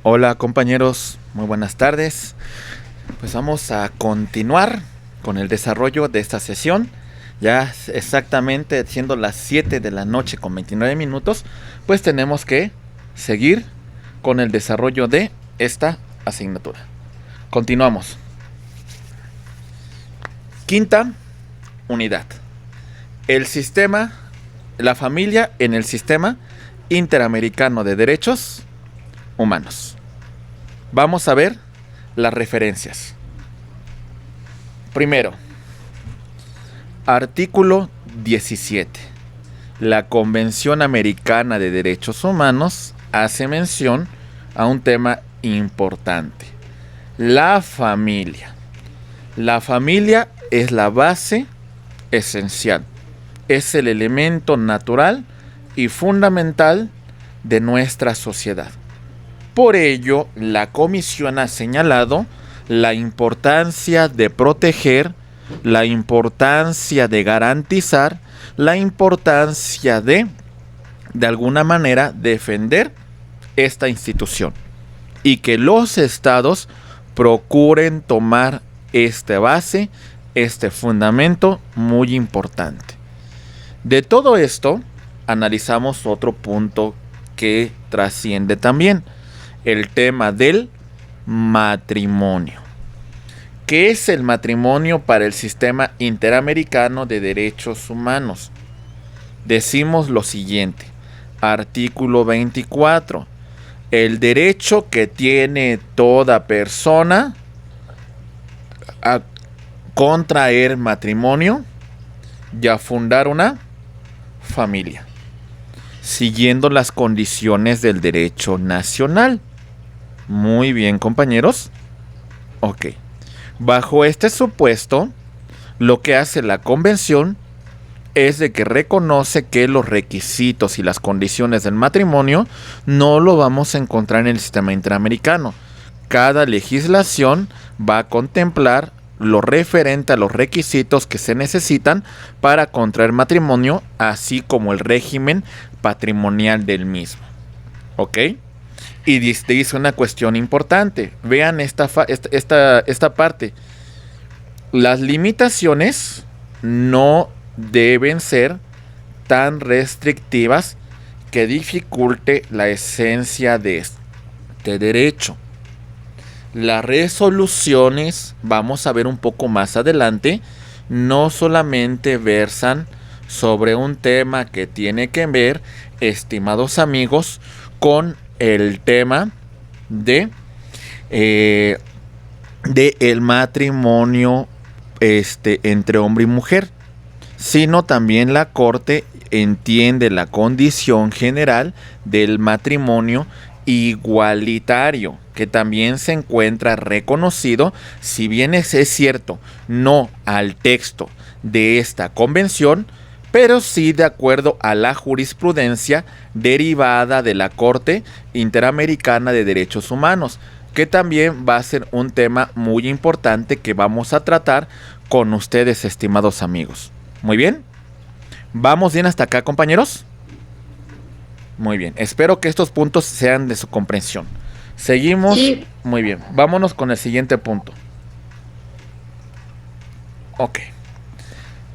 Hola compañeros, muy buenas tardes. Pues vamos a continuar con el desarrollo de esta sesión. Ya exactamente siendo las 7 de la noche con 29 minutos, pues tenemos que seguir con el desarrollo de esta asignatura. Continuamos. Quinta unidad. El sistema, la familia en el sistema interamericano de derechos humanos. Vamos a ver las referencias. Primero, artículo 17. La Convención Americana de Derechos Humanos hace mención a un tema importante: la familia. La familia es la base esencial, es el elemento natural y fundamental de nuestra sociedad. Por ello, la Comisión ha señalado la importancia de proteger, la importancia de garantizar, la importancia de alguna manera, defender esta institución y que los estados procuren tomar esta base, este fundamento muy importante. De todo esto, analizamos otro punto que trasciende también: el tema del matrimonio. ¿Qué es el matrimonio para el sistema interamericano de derechos humanos? Decimos lo siguiente: artículo 24. El derecho que tiene toda persona a contraer matrimonio y a fundar una familia, siguiendo las condiciones del derecho nacional. Muy bien, compañeros. Ok. Bajo este supuesto, lo que hace la convención es de que reconoce que los requisitos y las condiciones del matrimonio no lo vamos a encontrar en el sistema interamericano. Cada legislación va a contemplar lo referente a los requisitos que se necesitan para contraer matrimonio, así como el régimen patrimonial del mismo. ¿Ok? Y dice una cuestión importante. Vean esta parte. Las limitaciones no deben ser tan restrictivas que dificulte la esencia de este derecho. Las resoluciones, vamos a ver un poco más adelante, no solamente versan sobre un tema que tiene que ver, estimados amigos, con el tema de el matrimonio entre hombre y mujer, sino también la Corte entiende la condición general del matrimonio igualitario, que también se encuentra reconocido, si bien es cierto, no al texto de esta convención, pero sí de acuerdo a la jurisprudencia derivada de la Corte Interamericana de Derechos Humanos, que también va a ser un tema muy importante que vamos a tratar con ustedes, estimados amigos. Muy bien. ¿Vamos bien hasta acá, compañeros? Muy bien. Espero que estos puntos sean de su comprensión. Seguimos. Sí. Muy bien. Vámonos con el siguiente punto. Ok.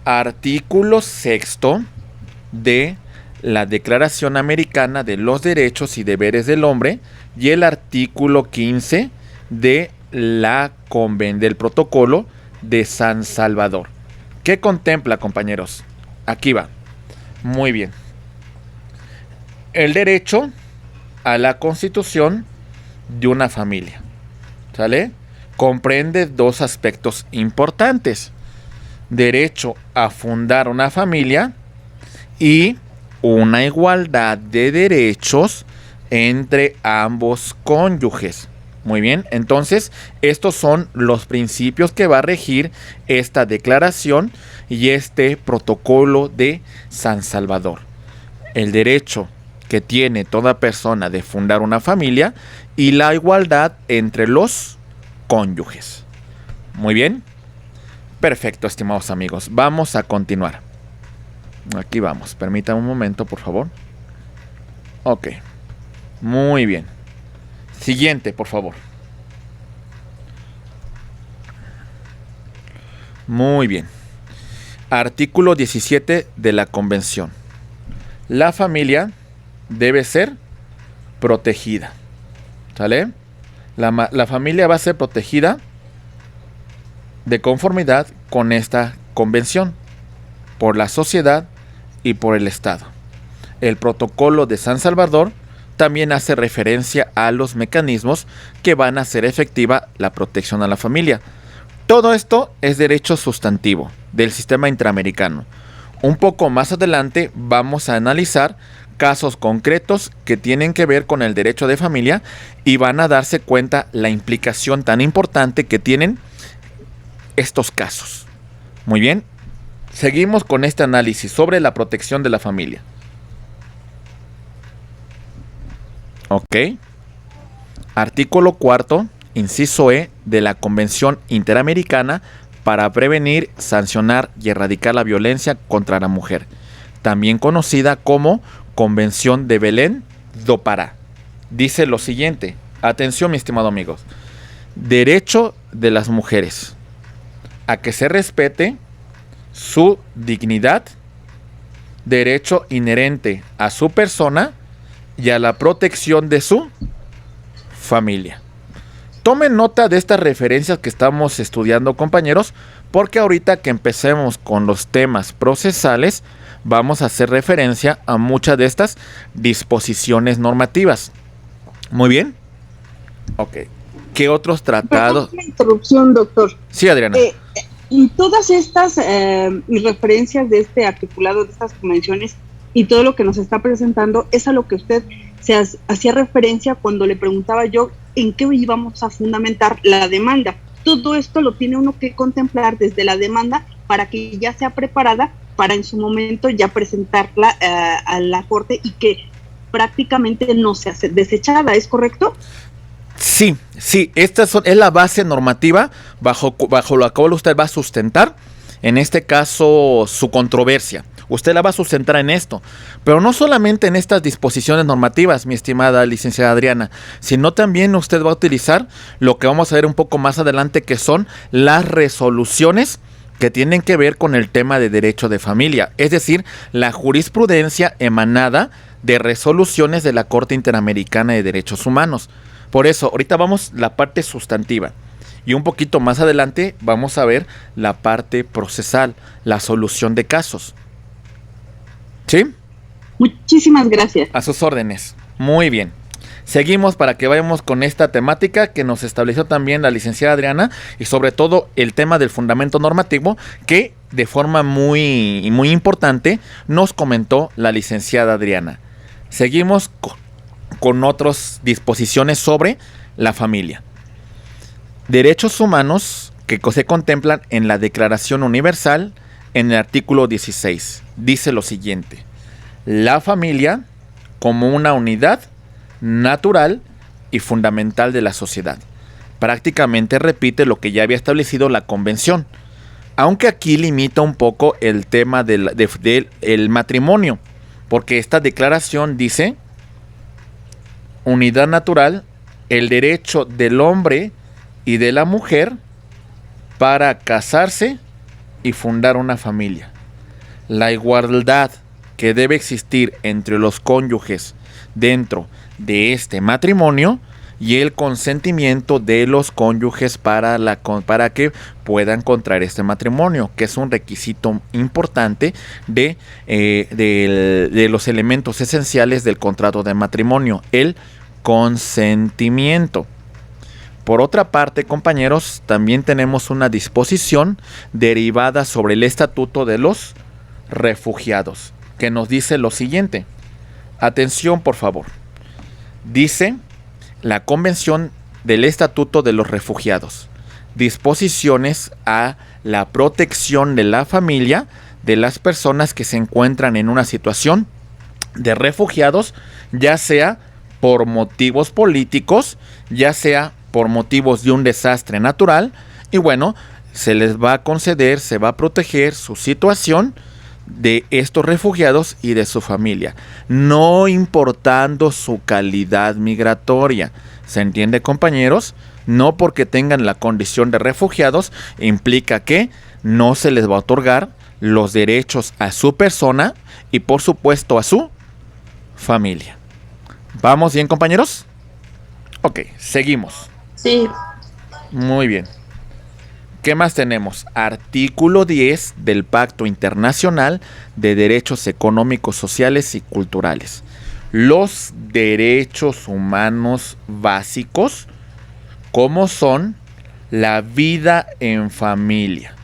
Artículo 6 de la Declaración Americana de los Derechos y Deberes del Hombre y el artículo 15 de del Protocolo de San Salvador. ¿Qué contempla, compañeros? Aquí va. Muy bien. El derecho a la constitución de una familia. ¿Sale? Comprende dos aspectos importantes: derecho a fundar una familia y una igualdad de derechos entre ambos cónyuges. Muy bien, entonces estos son los principios que va a regir esta declaración y este protocolo de San Salvador. El derecho que tiene toda persona de fundar una familia y la igualdad entre los cónyuges. Muy bien. Perfecto, estimados amigos. Vamos a continuar. Aquí vamos. Permítanme un momento, por favor. Ok. Muy bien. Siguiente, por favor. Muy bien. Artículo 17 de la Convención. La familia debe ser protegida. ¿Sale? La familia va a ser protegida de conformidad con esta convención por la sociedad y por el Estado. El protocolo de San Salvador también hace referencia a los mecanismos que van a hacer efectiva la protección a la familia. Todo esto es derecho sustantivo del sistema interamericano. Un poco más adelante vamos a analizar casos concretos que tienen que ver con el derecho de familia y van a darse cuenta la implicación tan importante que tienen estos casos. Muy bien, seguimos con este análisis sobre la protección de la familia. Ok. Artículo 4, inciso E de la Convención Interamericana para prevenir, sancionar y erradicar la violencia contra la mujer, también conocida como Convención de Belén do Pará. Dice lo siguiente, atención mis estimados amigos, derecho de las mujeres a que se respete su dignidad, derecho inherente a su persona y a la protección de su familia. Tomen nota de estas referencias que estamos estudiando, compañeros, porque ahorita que empecemos con los temas procesales, vamos a hacer referencia a muchas de estas disposiciones normativas. Muy bien. Ok. ¿Qué otros tratados? Una interrupción, doctor. Sí, Adriana. Y todas estas referencias de este articulado, de estas convenciones y todo lo que nos está presentando, es a lo que usted se hacía referencia cuando le preguntaba yo en qué íbamos a fundamentar la demanda. Todo esto lo tiene uno que contemplar desde la demanda para que ya sea preparada para en su momento ya presentarla a la Corte y que prácticamente no sea desechada, ¿es correcto? Sí, esta es la base normativa bajo la cual usted va a sustentar, en este caso, su controversia. Usted la va a sustentar en esto, pero no solamente en estas disposiciones normativas, mi estimada licenciada Adriana, sino también usted va a utilizar lo que vamos a ver un poco más adelante, que son las resoluciones que tienen que ver con el tema de derecho de familia, es decir, la jurisprudencia emanada de resoluciones de la Corte Interamericana de Derechos Humanos. Por eso, ahorita vamos la parte sustantiva y un poquito más adelante vamos a ver la parte procesal, la solución de casos. ¿Sí? Muchísimas gracias. A sus órdenes. Muy bien. Seguimos para que vayamos con esta temática que nos estableció también la licenciada Adriana y sobre todo el tema del fundamento normativo que de forma muy importante nos comentó la licenciada Adriana. Seguimos con otras disposiciones sobre la familia. Derechos humanos que se contemplan en la Declaración Universal en el artículo 16. Dice lo siguiente: la familia como una unidad natural y fundamental de la sociedad. Prácticamente repite lo que ya había establecido la Convención, aunque aquí limita un poco el tema del matrimonio, porque esta declaración dice: unidad natural, el derecho del hombre y de la mujer para casarse y fundar una familia. La igualdad que debe existir entre los cónyuges dentro de este matrimonio y el consentimiento de los cónyuges para que puedan contraer este matrimonio, que es un requisito importante de los elementos esenciales del contrato de matrimonio, el consentimiento. Por otra parte, compañeros, también tenemos una disposición derivada sobre el Estatuto de los Refugiados, que nos dice lo siguiente. Atención, por favor. Dice la Convención del Estatuto de los Refugiados: disposiciones a la protección de la familia de las personas que se encuentran en una situación de refugiados, ya sea por motivos políticos, ya sea por motivos de un desastre natural, y bueno, se les va a conceder, se va a proteger su situación de estos refugiados y de su familia, no importando su calidad migratoria. ¿Se entiende, compañeros? No porque tengan la condición de refugiados implica que no se les va a otorgar los derechos a su persona y por supuesto a su familia. ¿Vamos bien, compañeros? Ok, seguimos. Sí. Muy bien. ¿Qué más tenemos? Artículo 10 del Pacto Internacional de Derechos Económicos, Sociales y Culturales. Los derechos humanos básicos, como son la vida en familia.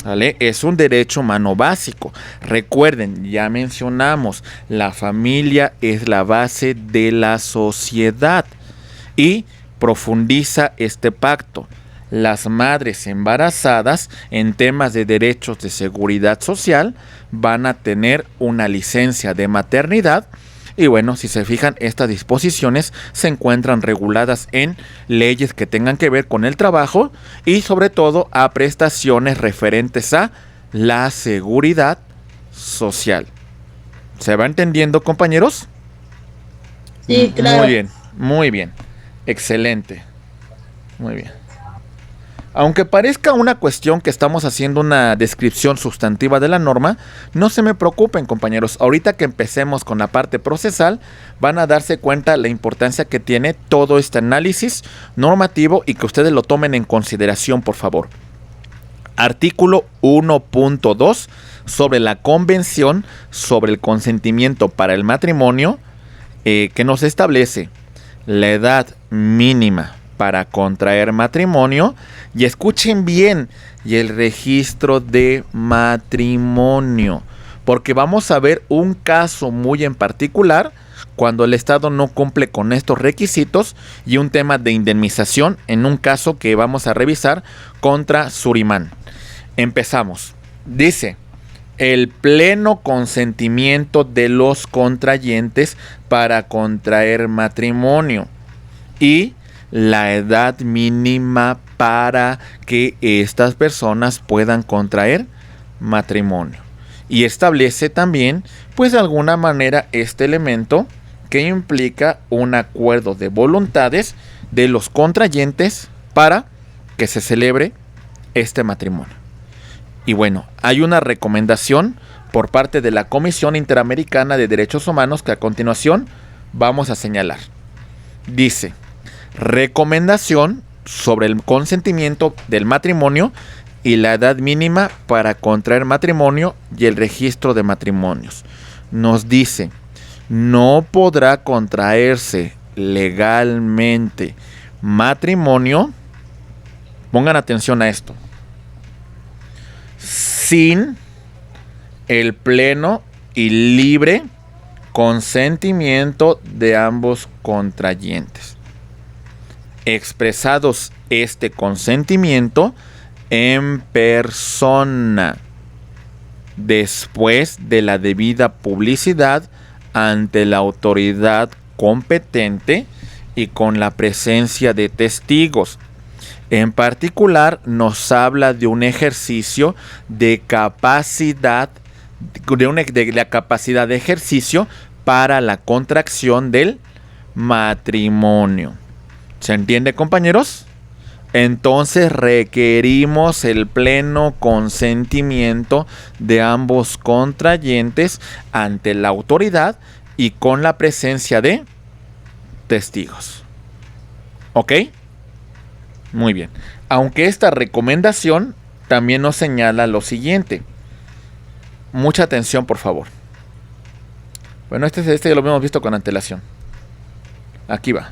¿Vale? Es un derecho humano básico. Recuerden, ya mencionamos, la familia es la base de la sociedad y profundiza este pacto. Las madres embarazadas en temas de derechos de seguridad social van a tener una licencia de maternidad. Y bueno, si se fijan, estas disposiciones se encuentran reguladas en leyes que tengan que ver con el trabajo y sobre todo a prestaciones referentes a la seguridad social. ¿Se va entendiendo, compañeros? Sí, claro. Muy bien. Excelente. Muy bien. Aunque parezca una cuestión que estamos haciendo una descripción sustantiva de la norma, no se me preocupen, compañeros. Ahorita que empecemos con la parte procesal, van a darse cuenta la importancia que tiene todo este análisis normativo y que ustedes lo tomen en consideración, por favor. Artículo 1.2 sobre la Convención sobre el consentimiento para el matrimonio, que nos establece la edad mínima para contraer matrimonio, y escuchen bien, y el registro de matrimonio, porque vamos a ver un caso muy en particular cuando el Estado no cumple con estos requisitos y un tema de indemnización en un caso que vamos a revisar contra Surimán. Empezamos. Dice: el pleno consentimiento de los contrayentes para contraer matrimonio y la edad mínima para que estas personas puedan contraer matrimonio. Y establece también, pues de alguna manera, este elemento que implica un acuerdo de voluntades de los contrayentes para que se celebre este matrimonio. Y bueno, hay una recomendación por parte de la Comisión Interamericana de Derechos Humanos que a continuación vamos a señalar. Dice: recomendación sobre el consentimiento del matrimonio y la edad mínima para contraer matrimonio y el registro de matrimonios. Nos dice: no podrá contraerse legalmente matrimonio, pongan atención a esto, sin el pleno y libre consentimiento de ambos contrayentes, expresados este consentimiento en persona, después de la debida publicidad ante la autoridad competente y con la presencia de testigos. En particular, nos habla de un ejercicio de capacidad, de la capacidad de ejercicio para la contracción del matrimonio. ¿Se entiende, compañeros? Entonces requerimos el pleno consentimiento de ambos contrayentes ante la autoridad y con la presencia de testigos. ¿Ok? Muy bien. Aunque esta recomendación también nos señala lo siguiente. Mucha atención, por favor. Bueno, este ya lo hemos visto con antelación. Aquí va.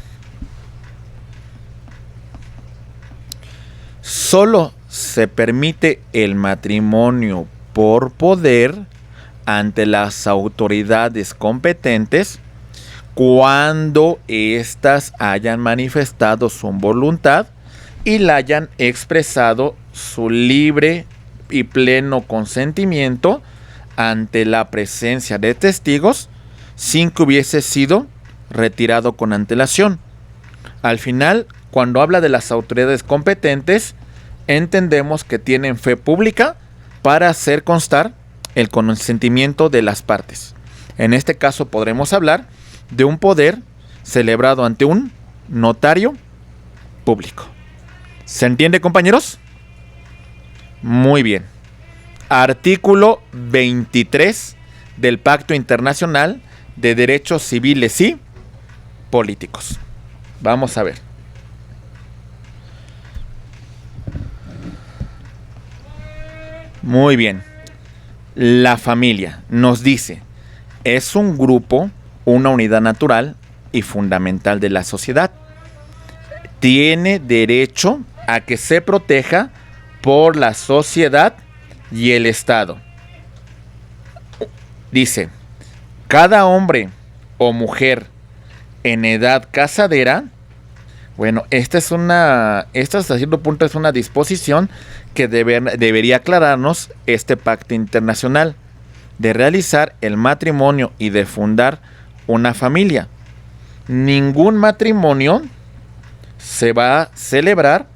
Solo se permite el matrimonio por poder ante las autoridades competentes cuando éstas hayan manifestado su voluntad y la hayan expresado su libre y pleno consentimiento ante la presencia de testigos sin que hubiese sido retirado con antelación. Al final, cuando habla de las autoridades competentes, entendemos que tienen fe pública para hacer constar el consentimiento de las partes. En este caso podremos hablar de un poder celebrado ante un notario público. ¿Se entiende, compañeros? Muy bien. Artículo 23 del Pacto Internacional de Derechos Civiles y Políticos. Vamos a ver. Muy bien. La familia nos dice, es un grupo, una unidad natural y fundamental de la sociedad. Tiene derecho a que se proteja por la sociedad y el Estado. Dice, cada hombre o mujer en edad casadera, bueno, esta hasta cierto punto es una disposición que debería aclararnos este pacto internacional de realizar el matrimonio y de fundar una familia. Ningún matrimonio se va a celebrar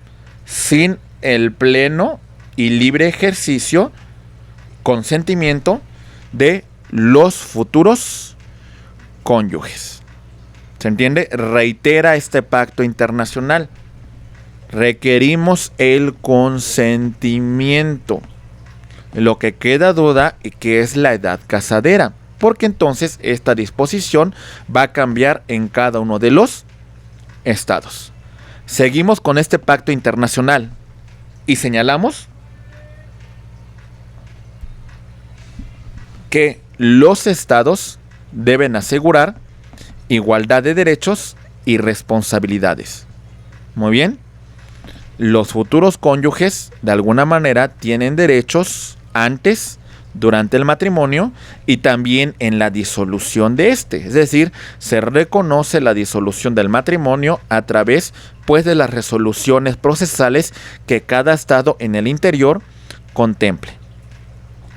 sin el pleno y libre ejercicio, consentimiento de los futuros cónyuges. ¿Se entiende? Reitera este pacto internacional. Requerimos el consentimiento. Lo que queda duda es que es la edad casadera, porque entonces esta disposición va a cambiar en cada uno de los estados. Seguimos con este pacto internacional y señalamos que los estados deben asegurar igualdad de derechos y responsabilidades. Muy bien. Los futuros cónyuges de alguna manera tienen derechos antes, durante el matrimonio y también en la disolución de este. Es decir, se reconoce la disolución del matrimonio a través pues de las resoluciones procesales que cada estado en el interior contemple.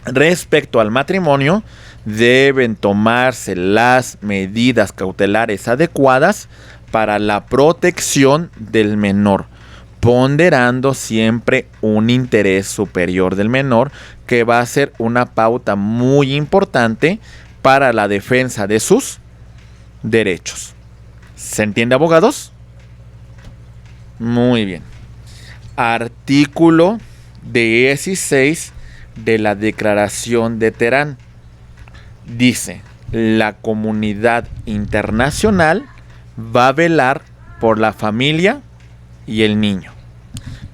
Respecto al matrimonio, deben tomarse las medidas cautelares adecuadas para la protección del menor, ponderando siempre un interés superior del menor, que va a ser una pauta muy importante para la defensa de sus derechos. ¿Se entiende, abogados? Muy bien. Artículo 16 de la Declaración de Teherán. Dice, la comunidad internacional va a velar por la familia y el niño.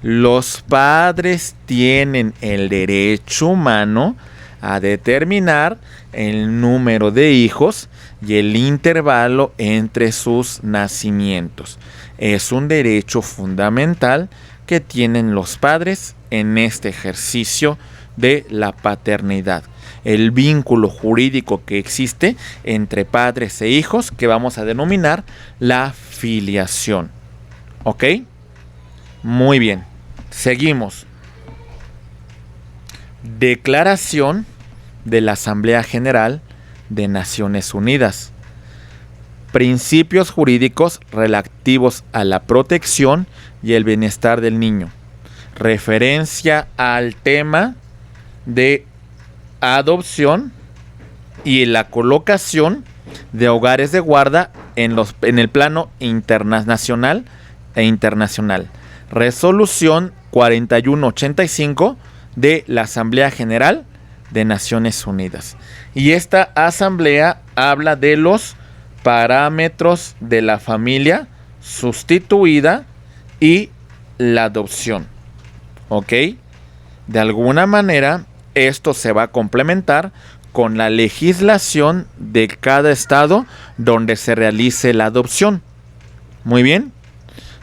Los padres tienen el derecho humano a determinar el número de hijos y el intervalo entre sus nacimientos. Es un derecho fundamental que tienen los padres en este ejercicio de la paternidad. El vínculo jurídico que existe entre padres e hijos, que vamos a denominar la filiación. ¿Ok? Muy bien. Seguimos. Declaración de la Asamblea General de Naciones Unidas. Principios jurídicos relativos a la protección y el bienestar del niño. Referencia al tema de adopción y la colocación de hogares de guarda en el plano nacional e internacional. Resolución 4185 de la Asamblea General de Naciones Unidas. Y esta asamblea habla de los parámetros de la familia sustituida y la adopción. ¿Ok? De alguna manera, esto se va a complementar con la legislación de cada estado donde se realice la adopción. Muy bien.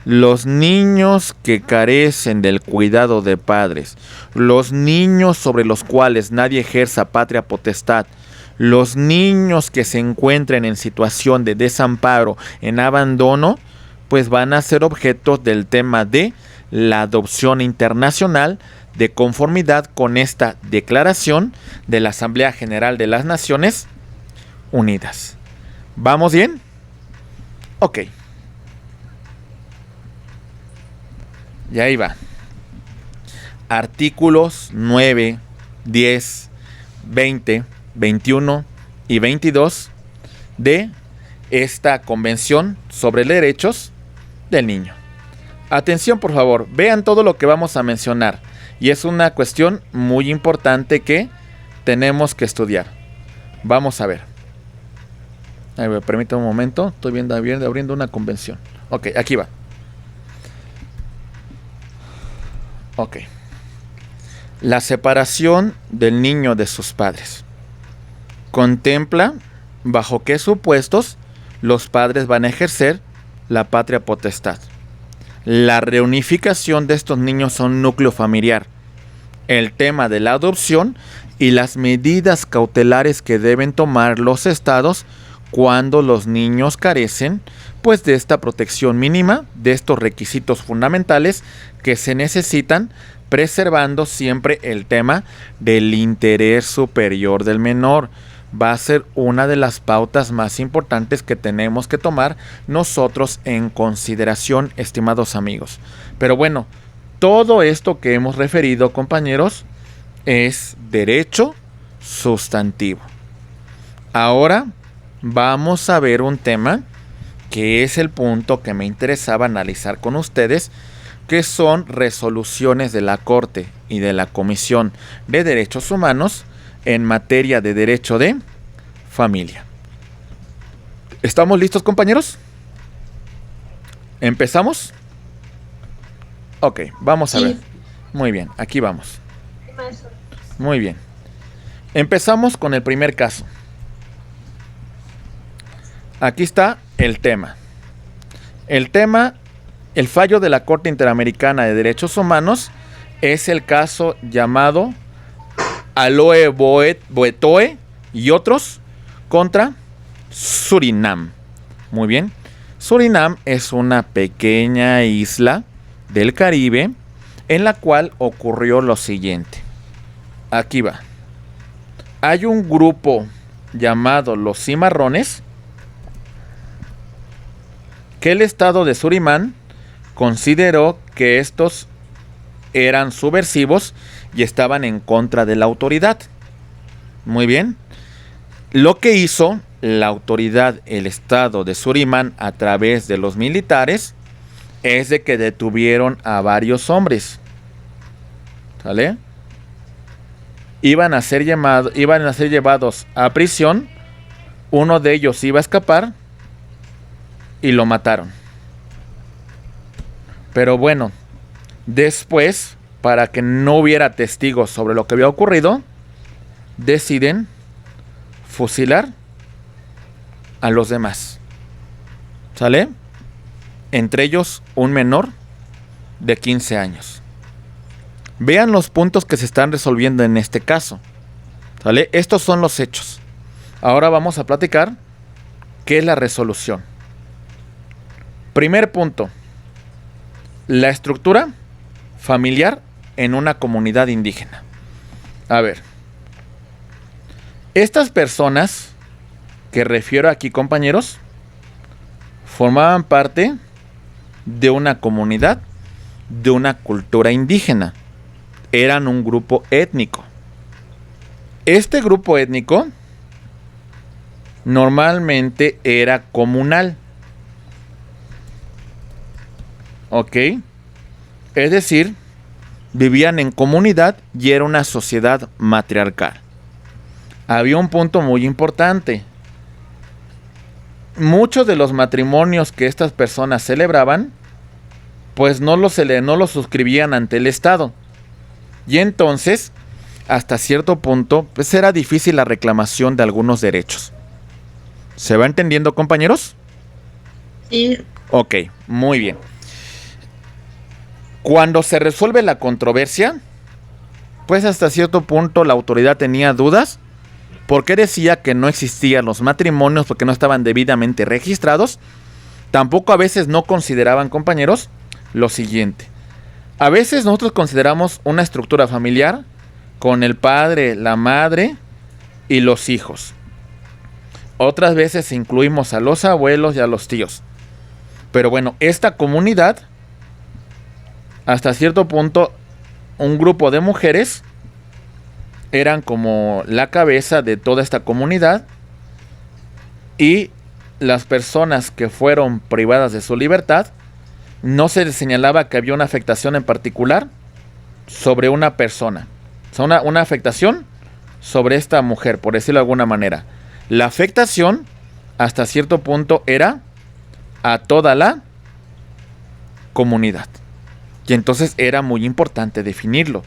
Los niños que carecen del cuidado de padres, los niños sobre los cuales nadie ejerza patria potestad, los niños que se encuentren en situación de desamparo, en abandono, pues van a ser objetos del tema de la adopción internacional de conformidad con esta declaración de la Asamblea General de las Naciones Unidas. ¿Vamos bien? Ok. Y ahí va. Artículos 9, 10, 20, 21 y 22 de esta Convención sobre Derechos del Niño. Atención, por favor, vean todo lo que vamos a mencionar. Y es una cuestión muy importante que tenemos que estudiar. Vamos a ver. A ver, permítame un momento. Estoy abriendo una convención. Ok, aquí va. Ok. La separación del niño de sus padres. Contempla bajo qué supuestos los padres van a ejercer la patria potestad. La reunificación de estos niños a un núcleo familiar. El tema de la adopción y las medidas cautelares que deben tomar los estados cuando los niños carecen pues de esta protección mínima, de estos requisitos fundamentales que se necesitan, preservando siempre el tema del interés superior del menor. Va a ser una de las pautas más importantes que tenemos que tomar nosotros en consideración, estimados amigos. Pero bueno, todo esto que hemos referido, compañeros, es derecho sustantivo. Ahora vamos a ver un tema que es el punto que me interesaba analizar con ustedes, que son resoluciones de la Corte y de la Comisión de Derechos Humanos en materia de derecho de familia. ¿Estamos listos, compañeros? ¿Empezamos? Ok, vamos a ver. Muy bien, aquí vamos. Muy bien. Empezamos con el primer caso. Aquí está el tema. El fallo de la Corte Interamericana de Derechos Humanos es el caso llamado Aloe Boetoe y otros contra Surinam. Muy bien. Surinam es una pequeña isla del Caribe en la cual ocurrió lo siguiente. Aquí va. Hay un grupo llamado los Cimarrones que el estado de Surinam consideró que estos eran subversivos y estaban en contra de la autoridad. Muy bien. Lo que hizo la autoridad, el estado de Surinam, a través de los militares, es de que detuvieron a varios hombres. ¿Sale? Iban a ser llevados a prisión. Uno de ellos iba a escapar y lo mataron. Pero bueno, después, para que no hubiera testigos sobre lo que había ocurrido, deciden fusilar a los demás. ¿Sale? Entre ellos un menor de 15 años. Vean los puntos que se están resolviendo en este caso. ¿Sale? Estos son los hechos. Ahora vamos a platicar qué es la resolución. Primer punto. La estructura familiar en una comunidad indígena. A ver. Estas personas que refiero aquí, compañeros, formaban parte de una comunidad, de una cultura indígena. Eran un grupo étnico. Este grupo étnico normalmente era comunal. ¿Ok? Es decir, vivían en comunidad y era una sociedad matriarcal. Había un punto muy importante. Muchos de los matrimonios que estas personas celebraban, pues no los suscribían ante el Estado. Y entonces, hasta cierto punto, pues era difícil la reclamación de algunos derechos. ¿Se va entendiendo, compañeros? Sí. Ok, muy bien. Cuando se resuelve la controversia, pues hasta cierto punto la autoridad tenía dudas, porque decía que no existían los matrimonios porque no estaban debidamente registrados. Tampoco a veces no consideraban, compañeros, lo siguiente. A veces nosotros consideramos una estructura familiar con el padre, la madre y los hijos. Otras veces incluimos a los abuelos y a los tíos. Pero bueno, esta comunidad, hasta cierto punto, un grupo de mujeres eran como la cabeza de toda esta comunidad, y las personas que fueron privadas de su libertad, no se les señalaba que había una afectación en particular sobre una persona. O sea, una afectación sobre esta mujer, por decirlo de alguna manera. La afectación, hasta cierto punto, era a toda la comunidad. Y entonces era muy importante definirlo.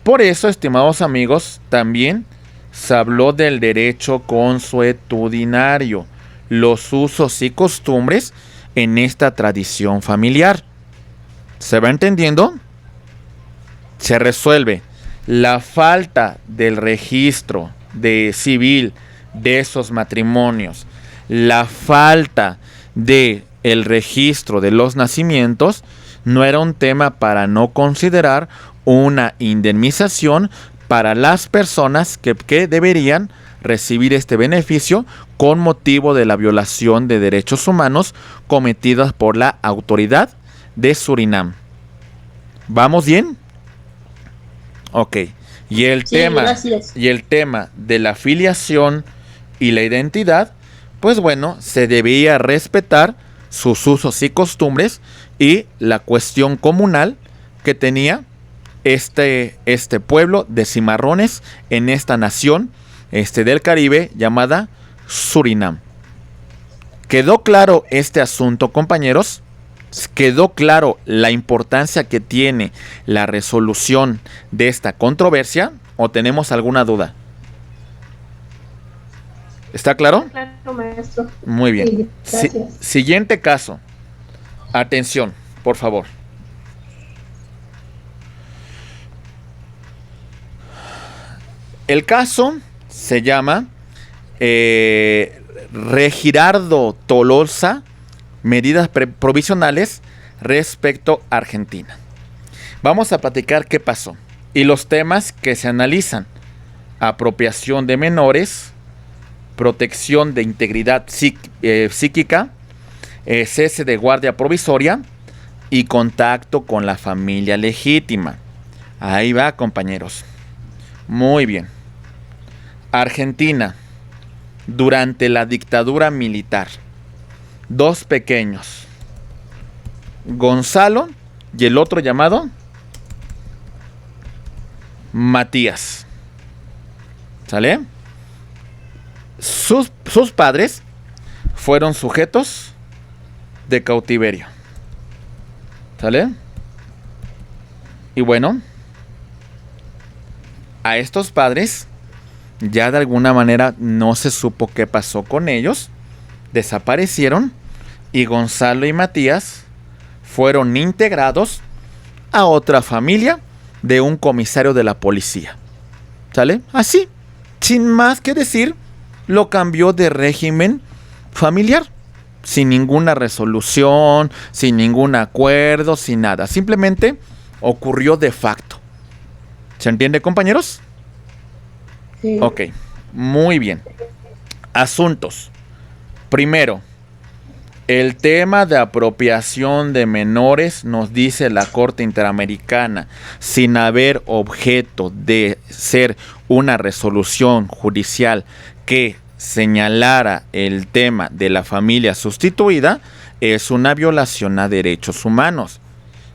Por eso, estimados amigos, también se habló del derecho consuetudinario, los usos y costumbres en esta tradición familiar. ¿Se va entendiendo? Se resuelve la falta del registro de civil de esos matrimonios, la falta de el registro de los nacimientos, no era un tema para no considerar una indemnización para las personas que deberían recibir este beneficio con motivo de la violación de derechos humanos cometidas por la autoridad de Surinam. ¿Vamos bien? Ok. Y el tema de la filiación y la identidad, pues bueno, se debía respetar sus usos y costumbres y la cuestión comunal que tenía este pueblo de cimarrones en esta nación del Caribe llamada Surinam. ¿Quedó claro este asunto, compañeros? ¿Quedó claro la importancia que tiene la resolución de esta controversia? ¿O tenemos alguna duda? ¿Está claro? Claro, maestro. Muy bien. Sí, gracias. Siguiente caso. Atención, por favor. El caso se llama Regirardo Tolosa, medidas provisionales respecto a Argentina. Vamos a platicar qué pasó y los temas que se analizan: apropiación de menores, protección de integridad psíquica, cese de guardia provisoria y contacto con la familia legítima. Ahí va, compañeros. Muy bien. Argentina, durante la dictadura militar, dos pequeños, Gonzalo y el otro llamado Matías. ¿Sale? Sus padres fueron sujetos de cautiverio. ¿Sale? Y bueno, a estos padres ya de alguna manera no se supo qué pasó con ellos. Desaparecieron y Gonzalo y Matías fueron integrados a otra familia de un comisario de la policía. ¿Sale? Así, sin más que decir, lo cambió de régimen familiar, sin ninguna resolución, sin ningún acuerdo, sin nada. Simplemente ocurrió de facto. ¿Se entiende, compañeros? Sí. Ok, muy bien. Asuntos. Primero, el tema de apropiación de menores, nos dice la Corte Interamericana, sin haber objeto de ser una resolución judicial que señalara el tema de la familia sustituida, es una violación a derechos humanos.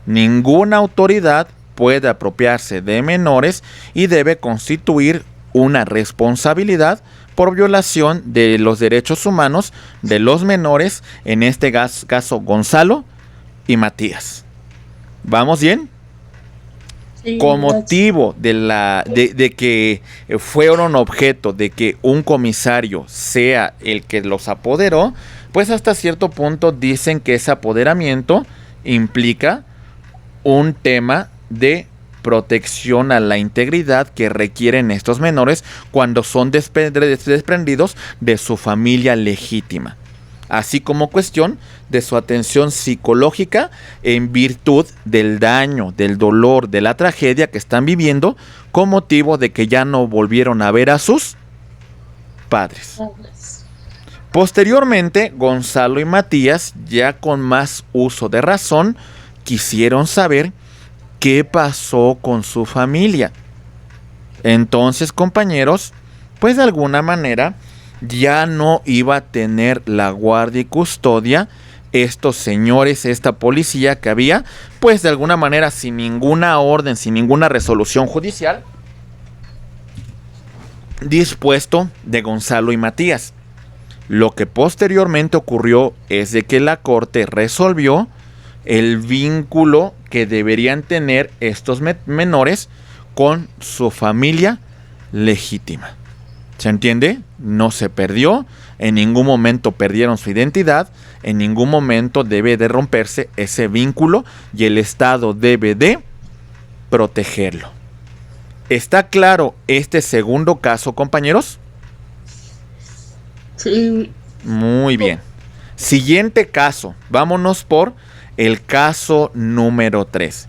Ninguna autoridad puede apropiarse de menores y debe constituir una responsabilidad por violación de los derechos humanos de los menores, en este caso Gonzalo y Matías. ¿Vamos bien? Sí, Con motivo de que fueron objeto de que un comisario sea el que los apoderó, pues hasta cierto punto dicen que ese apoderamiento implica un tema de protección a la integridad que requieren estos menores cuando son desprendidos de su familia legítima, así como cuestión de su atención psicológica en virtud del daño, del dolor, de la tragedia que están viviendo con motivo de que ya no volvieron a ver a sus padres. Posteriormente, Gonzalo y Matías, ya con más uso de razón, quisieron saber qué pasó con su familia. Entonces, compañeros, pues de alguna manera ya no iba a tener la guardia y custodia estos señores, esta policía que había, pues de alguna manera sin ninguna orden, sin ninguna resolución judicial, dispuesto de Gonzalo y Matías. Lo que posteriormente ocurrió es de que la corte resolvió el vínculo que deberían tener estos menores con su familia legítima. ¿Se entiende? No se perdió, en ningún momento perdieron su identidad, en ningún momento debe de romperse ese vínculo y el Estado debe de protegerlo. ¿Está claro este segundo caso, compañeros? Sí. Muy bien. Siguiente caso. Vámonos por el caso número 3.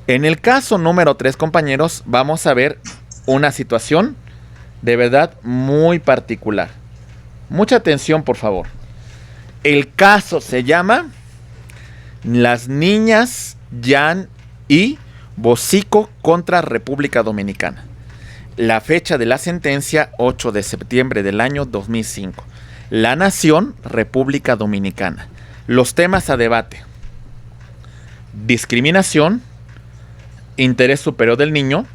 En el caso número 3, compañeros, vamos a ver una situación de verdad muy particular. Mucha atención, por favor. El caso se llama Las niñas Jan y Bosico contra República Dominicana. La fecha de la sentencia, 8 de septiembre del año 2005. La nación, República Dominicana. Los temas a debate: discriminación, interés superior del niño,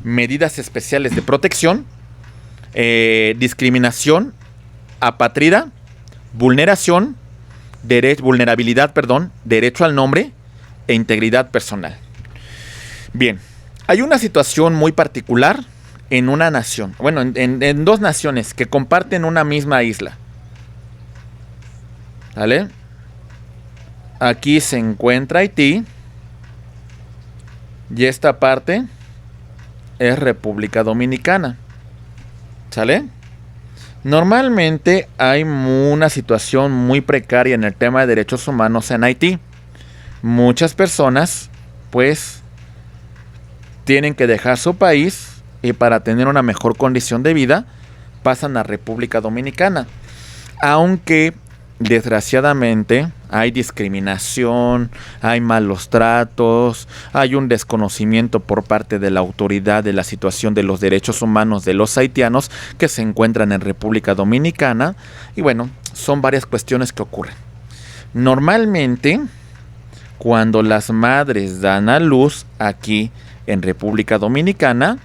medidas especiales de protección, discriminación, apátrida, vulnerabilidad, derecho al nombre e integridad personal. Bien, hay una situación muy particular en una nación, bueno, en dos naciones que comparten una misma isla. ¿Vale? Aquí se encuentra Haití y esta parte es República Dominicana. ¿Sale? Normalmente hay una situación muy precaria en el tema de derechos humanos en Haití. Muchas personas, pues, tienen que dejar su país y para tener una mejor condición de vida pasan a República Dominicana. Aunque desgraciadamente hay discriminación, hay malos tratos, hay un desconocimiento por parte de la autoridad de la situación de los derechos humanos de los haitianos que se encuentran en República Dominicana. Y bueno, son varias cuestiones que ocurren. Normalmente, cuando las madres dan a luz aquí en República Dominicana,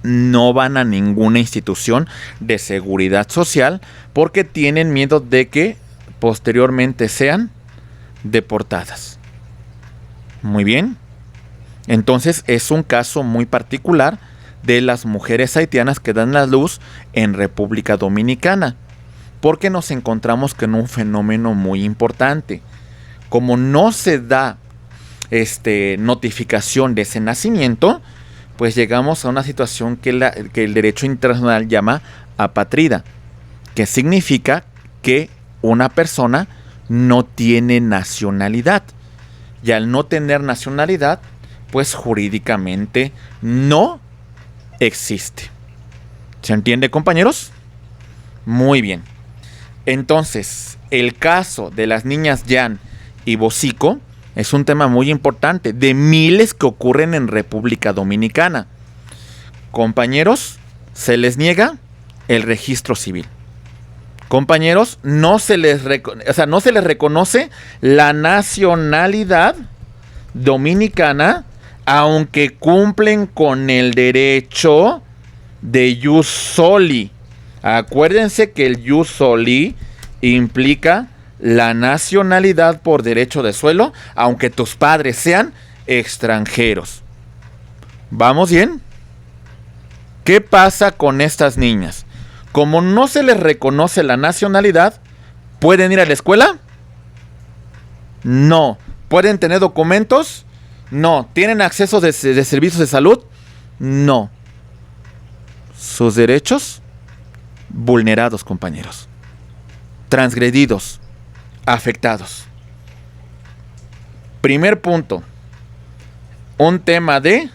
no van a ninguna institución de seguridad social porque tienen miedo de que posteriormente sean deportadas. Muy bien. Entonces es un caso muy particular de las mujeres haitianas que dan la luz en República Dominicana, porque nos encontramos con un fenómeno muy importante. Como no se da notificación de ese nacimiento, pues llegamos a una situación que el derecho internacional llama apátrida, que significa que una persona no tiene nacionalidad. Y al no tener nacionalidad, pues jurídicamente no existe. ¿Se entiende, compañeros? Muy bien. Entonces, el caso de las niñas Jan y Bosico es un tema muy importante, de miles que ocurren en República Dominicana. Compañeros, se les niega el registro civil. Compañeros, no se les reconoce la nacionalidad dominicana, aunque cumplen con el derecho de jus soli. Acuérdense que el jus soli implica la nacionalidad por derecho de suelo, aunque tus padres sean extranjeros. ¿Vamos bien? ¿Qué pasa con estas niñas? Como no se les reconoce la nacionalidad, ¿pueden ir a la escuela? No. ¿Pueden tener documentos? No. ¿Tienen acceso de servicios de salud? No. Sus derechos vulnerados, compañeros. Transgredidos. Afectados. Primer punto. Un tema de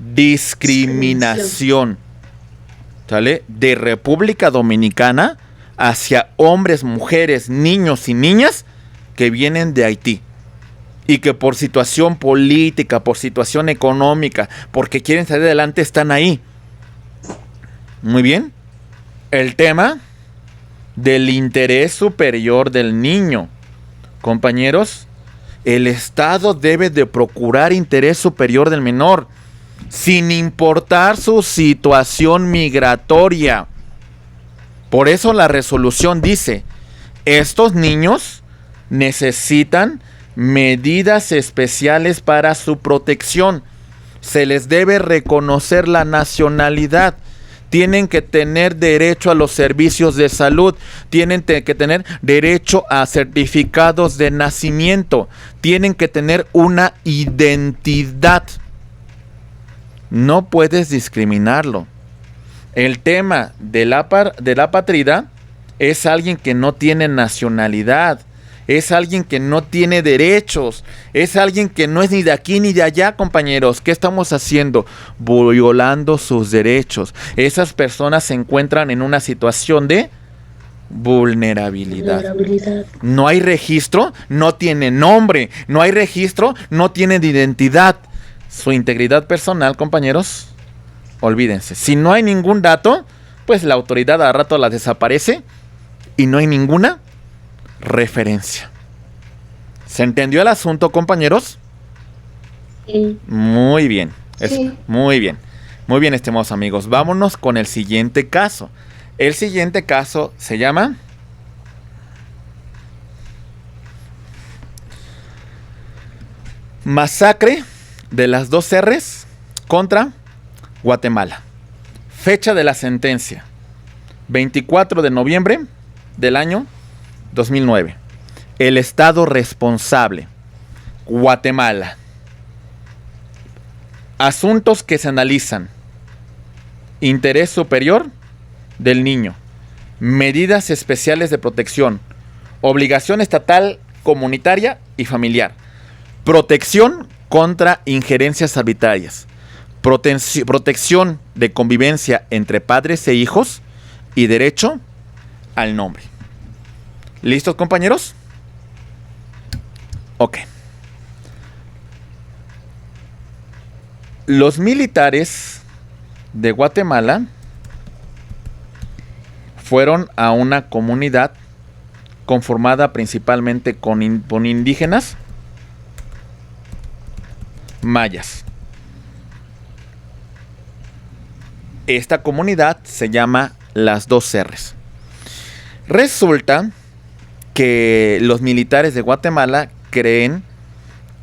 discriminación. ¿Sale? De República Dominicana hacia hombres, mujeres, niños y niñas que vienen de Haití. y que por situación política, por situación económica, porque quieren salir adelante, están ahí. Muy bien. El tema del interés superior del niño. Compañeros, el Estado debe de procurar interés superior del menor, sin importar su situación migratoria. Por eso la resolución dice, estos niños necesitan medidas especiales para su protección. Se les debe reconocer la nacionalidad. Tienen que tener derecho a los servicios de salud. Tienen que tener derecho a certificados de nacimiento. Tienen que tener una identidad. No puedes discriminarlo. El tema de la apátrida es alguien que no tiene nacionalidad. Es alguien que no tiene derechos. Es alguien que no es ni de aquí ni de allá, compañeros. ¿Qué estamos haciendo? Violando sus derechos. Esas personas se encuentran en una situación de vulnerabilidad. No hay registro, no tiene nombre. No hay registro, no tiene identidad. Su integridad personal, compañeros, olvídense. Si no hay ningún dato, pues la autoridad a rato la desaparece y no hay ninguna referencia. ¿Se entendió el asunto, compañeros? Sí. Muy bien. Sí. Muy bien. Muy bien, estimados amigos. Vámonos con el siguiente caso. El siguiente caso se llama Masacre de las 2 R's contra Guatemala. Fecha de la sentencia: 24 de noviembre del año 2009. El estado responsable: Guatemala. Asuntos que se analizan: interés superior del niño, medidas especiales de protección, obligación estatal, comunitaria y familiar, protección contra injerencias arbitrarias, protección de convivencia entre padres e hijos y derecho al nombre. ¿Listos, compañeros? Ok. Los militares de Guatemala fueron a una comunidad conformada principalmente con indígenas mayas. Esta comunidad se llama las 2 R's. Resulta que los militares de Guatemala creen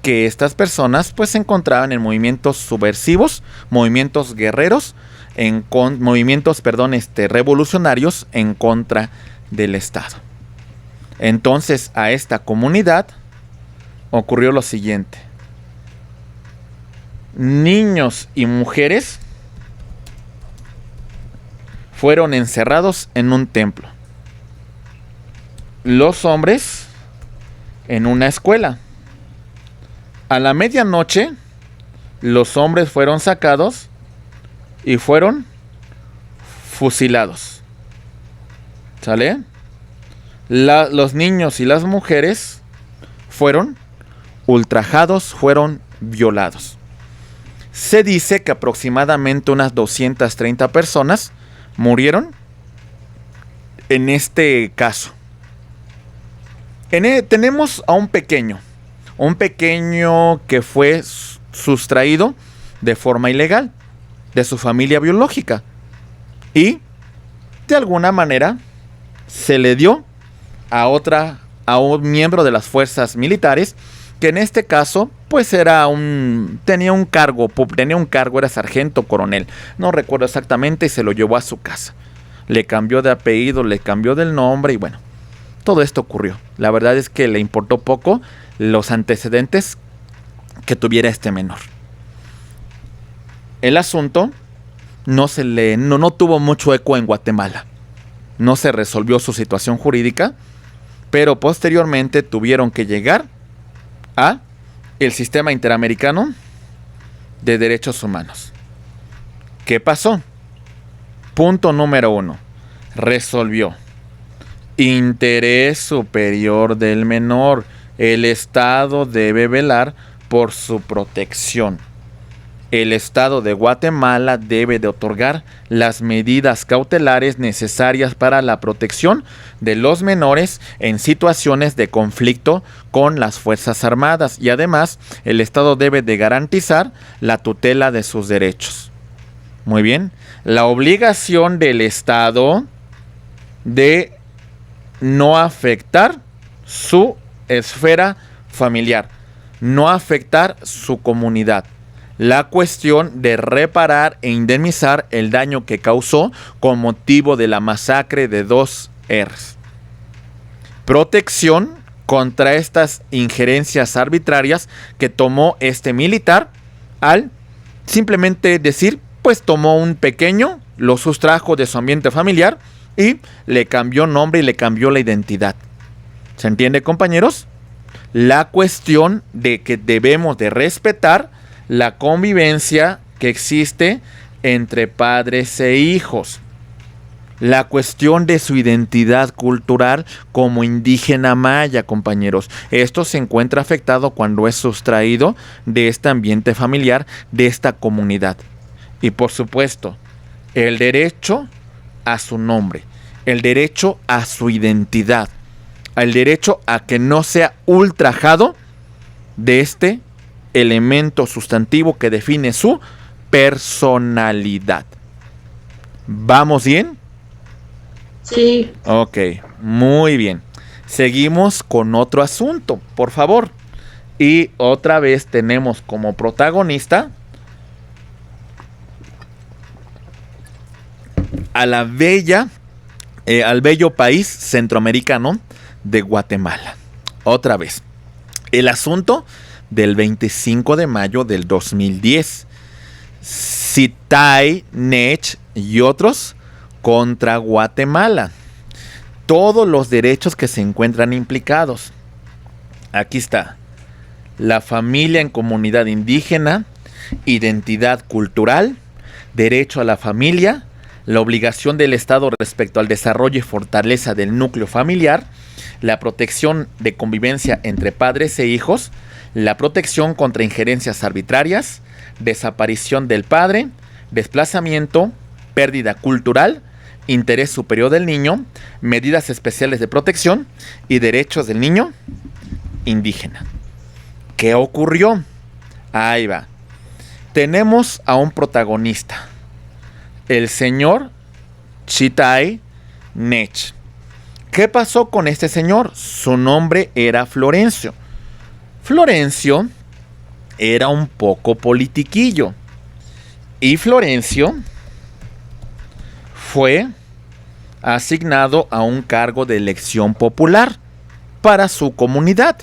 que estas personas pues se encontraban en movimientos subversivos, movimientos guerreros, movimientos revolucionarios en contra del Estado. Entonces a esta comunidad ocurrió lo siguiente: niños y mujeres fueron encerrados en un templo, los hombres en una escuela. A la medianoche los hombres fueron sacados y fueron fusilados. ¿Sale? Los niños y las mujeres fueron ultrajados, fueron violados. Se dice que aproximadamente unas 230 personas murieron en este caso. Tenemos a un pequeño que fue sustraído de forma ilegal de su familia biológica y de alguna manera se le dio a un miembro de las fuerzas militares, que en este caso pues tenía un cargo, era sargento coronel, no recuerdo exactamente, y se lo llevó a su casa. Le cambió de apellido, le cambió del nombre y bueno, todo esto ocurrió. La verdad es que le importó poco los antecedentes que tuviera este menor. El asunto no tuvo mucho eco en Guatemala. No se resolvió su situación jurídica, pero posteriormente tuvieron que llegar a el Sistema Interamericano de Derechos Humanos. ¿Qué pasó? Punto número 1. Resolvió interés superior del menor. El Estado debe velar por su protección. El Estado de Guatemala debe de otorgar las medidas cautelares necesarias para la protección de los menores en situaciones de conflicto con las Fuerzas Armadas y además el Estado debe de garantizar la tutela de sus derechos. Muy bien, la obligación del Estado de no afectar su esfera familiar, no afectar su comunidad. La cuestión de reparar e indemnizar el daño que causó con motivo de la masacre de 2Rs. Protección contra estas injerencias arbitrarias que tomó este militar al simplemente decir, pues tomó un pequeño, lo sustrajo de su ambiente familiar y le cambió nombre y le cambió la identidad. ¿Se entiende, compañeros? La cuestión de que debemos de respetar la convivencia que existe entre padres e hijos. La cuestión de su identidad cultural como indígena maya, compañeros. Esto se encuentra afectado cuando es sustraído de este ambiente familiar, de esta comunidad. Y por supuesto, el derecho a su nombre, el derecho a su identidad, el derecho a que no sea ultrajado de este elemento sustantivo que define su personalidad. ¿Vamos bien? Sí. Ok, muy bien. Seguimos con otro asunto, por favor. Y otra vez tenemos como protagonista a la al bello país centroamericano de Guatemala. Otra vez. El asunto del 25 de mayo del 2010. Citay, Nech y otros contra Guatemala. Todos los derechos que se encuentran implicados. Aquí está. La familia en comunidad indígena, identidad cultural, derecho a la familia, la obligación del Estado respecto al desarrollo y fortaleza del núcleo familiar, la protección de convivencia entre padres e hijos, la protección contra injerencias arbitrarias, desaparición del padre, desplazamiento, pérdida cultural, interés superior del niño, medidas especiales de protección y derechos del niño indígena. ¿Qué ocurrió? Ahí va. Tenemos a un protagonista, el señor Citay Nech. ¿Qué pasó con este señor? Su nombre era Florencio. Florencio era un poco politiquillo. Y Florencio fue asignado a un cargo de elección popular para su comunidad.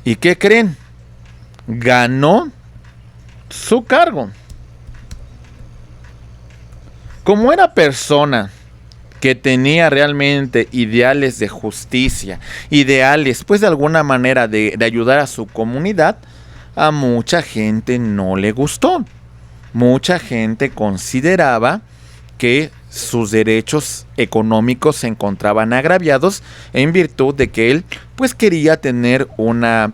¿Y qué creen? Ganó su cargo. Como era persona que tenía realmente ideales de justicia, ideales pues de alguna manera de ayudar a su comunidad, a mucha gente no le gustó. Mucha gente consideraba que sus derechos económicos se encontraban agraviados en virtud de que él pues quería tener una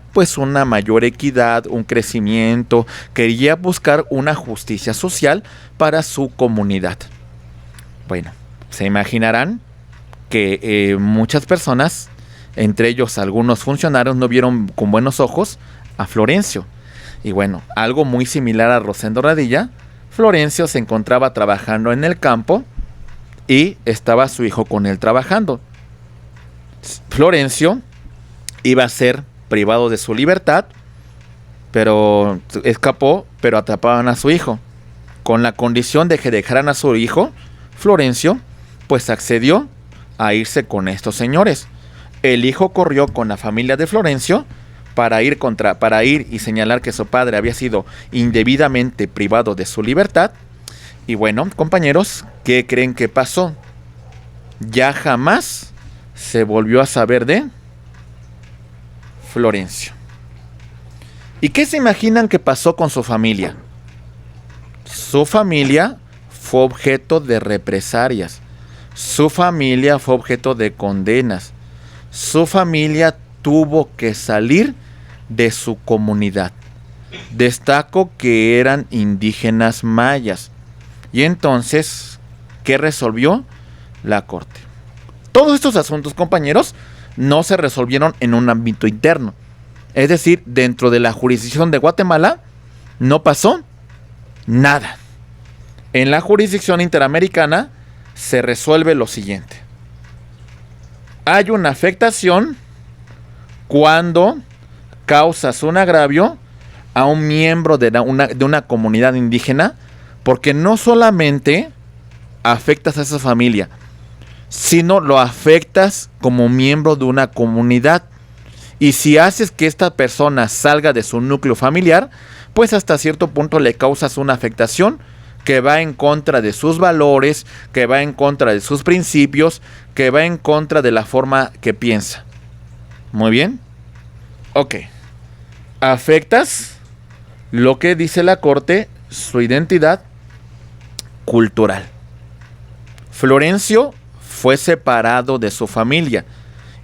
mayor equidad, un crecimiento, quería buscar una justicia social para su comunidad. Bueno, se imaginarán que muchas personas, entre ellos algunos funcionarios, no vieron con buenos ojos a Florencio. Y bueno, algo muy similar a Rosendo Radilla, Florencio se encontraba trabajando en el campo y estaba su hijo con él trabajando. Florencio iba a ser privado de su libertad, pero escapó, pero atrapaban a su hijo. Con la condición de que dejaran a su hijo, Florencio pues accedió a irse con estos señores. El hijo corrió con la familia de Florencio para ir y señalar que su padre había sido indebidamente privado de su libertad. Y bueno, compañeros, ¿qué creen que pasó? Ya jamás se volvió a saber de Florencio. ¿Y qué se imaginan que pasó con su familia? Su familia fue objeto de represalias. Su familia fue objeto de condenas. Su familia tuvo que salir de su comunidad. Destaco que eran indígenas mayas. Y entonces, ¿qué resolvió la corte? Todos estos asuntos, compañeros, no se resolvieron en un ámbito interno. Es decir, dentro de la jurisdicción de Guatemala no pasó nada. En la jurisdicción interamericana se resuelve lo siguiente. Hay una afectación cuando causas un agravio a un miembro de una comunidad indígena, porque no solamente afectas a esa familia, sino lo afectas como miembro de una comunidad. Y si haces que esta persona salga de su núcleo familiar, pues hasta cierto punto le causas una afectación que va en contra de sus valores, que va en contra de sus principios, que va en contra de la forma que piensa. Muy bien. Ok. Afectas lo que dice la corte, su identidad cultural. Florencio fue separado de su familia.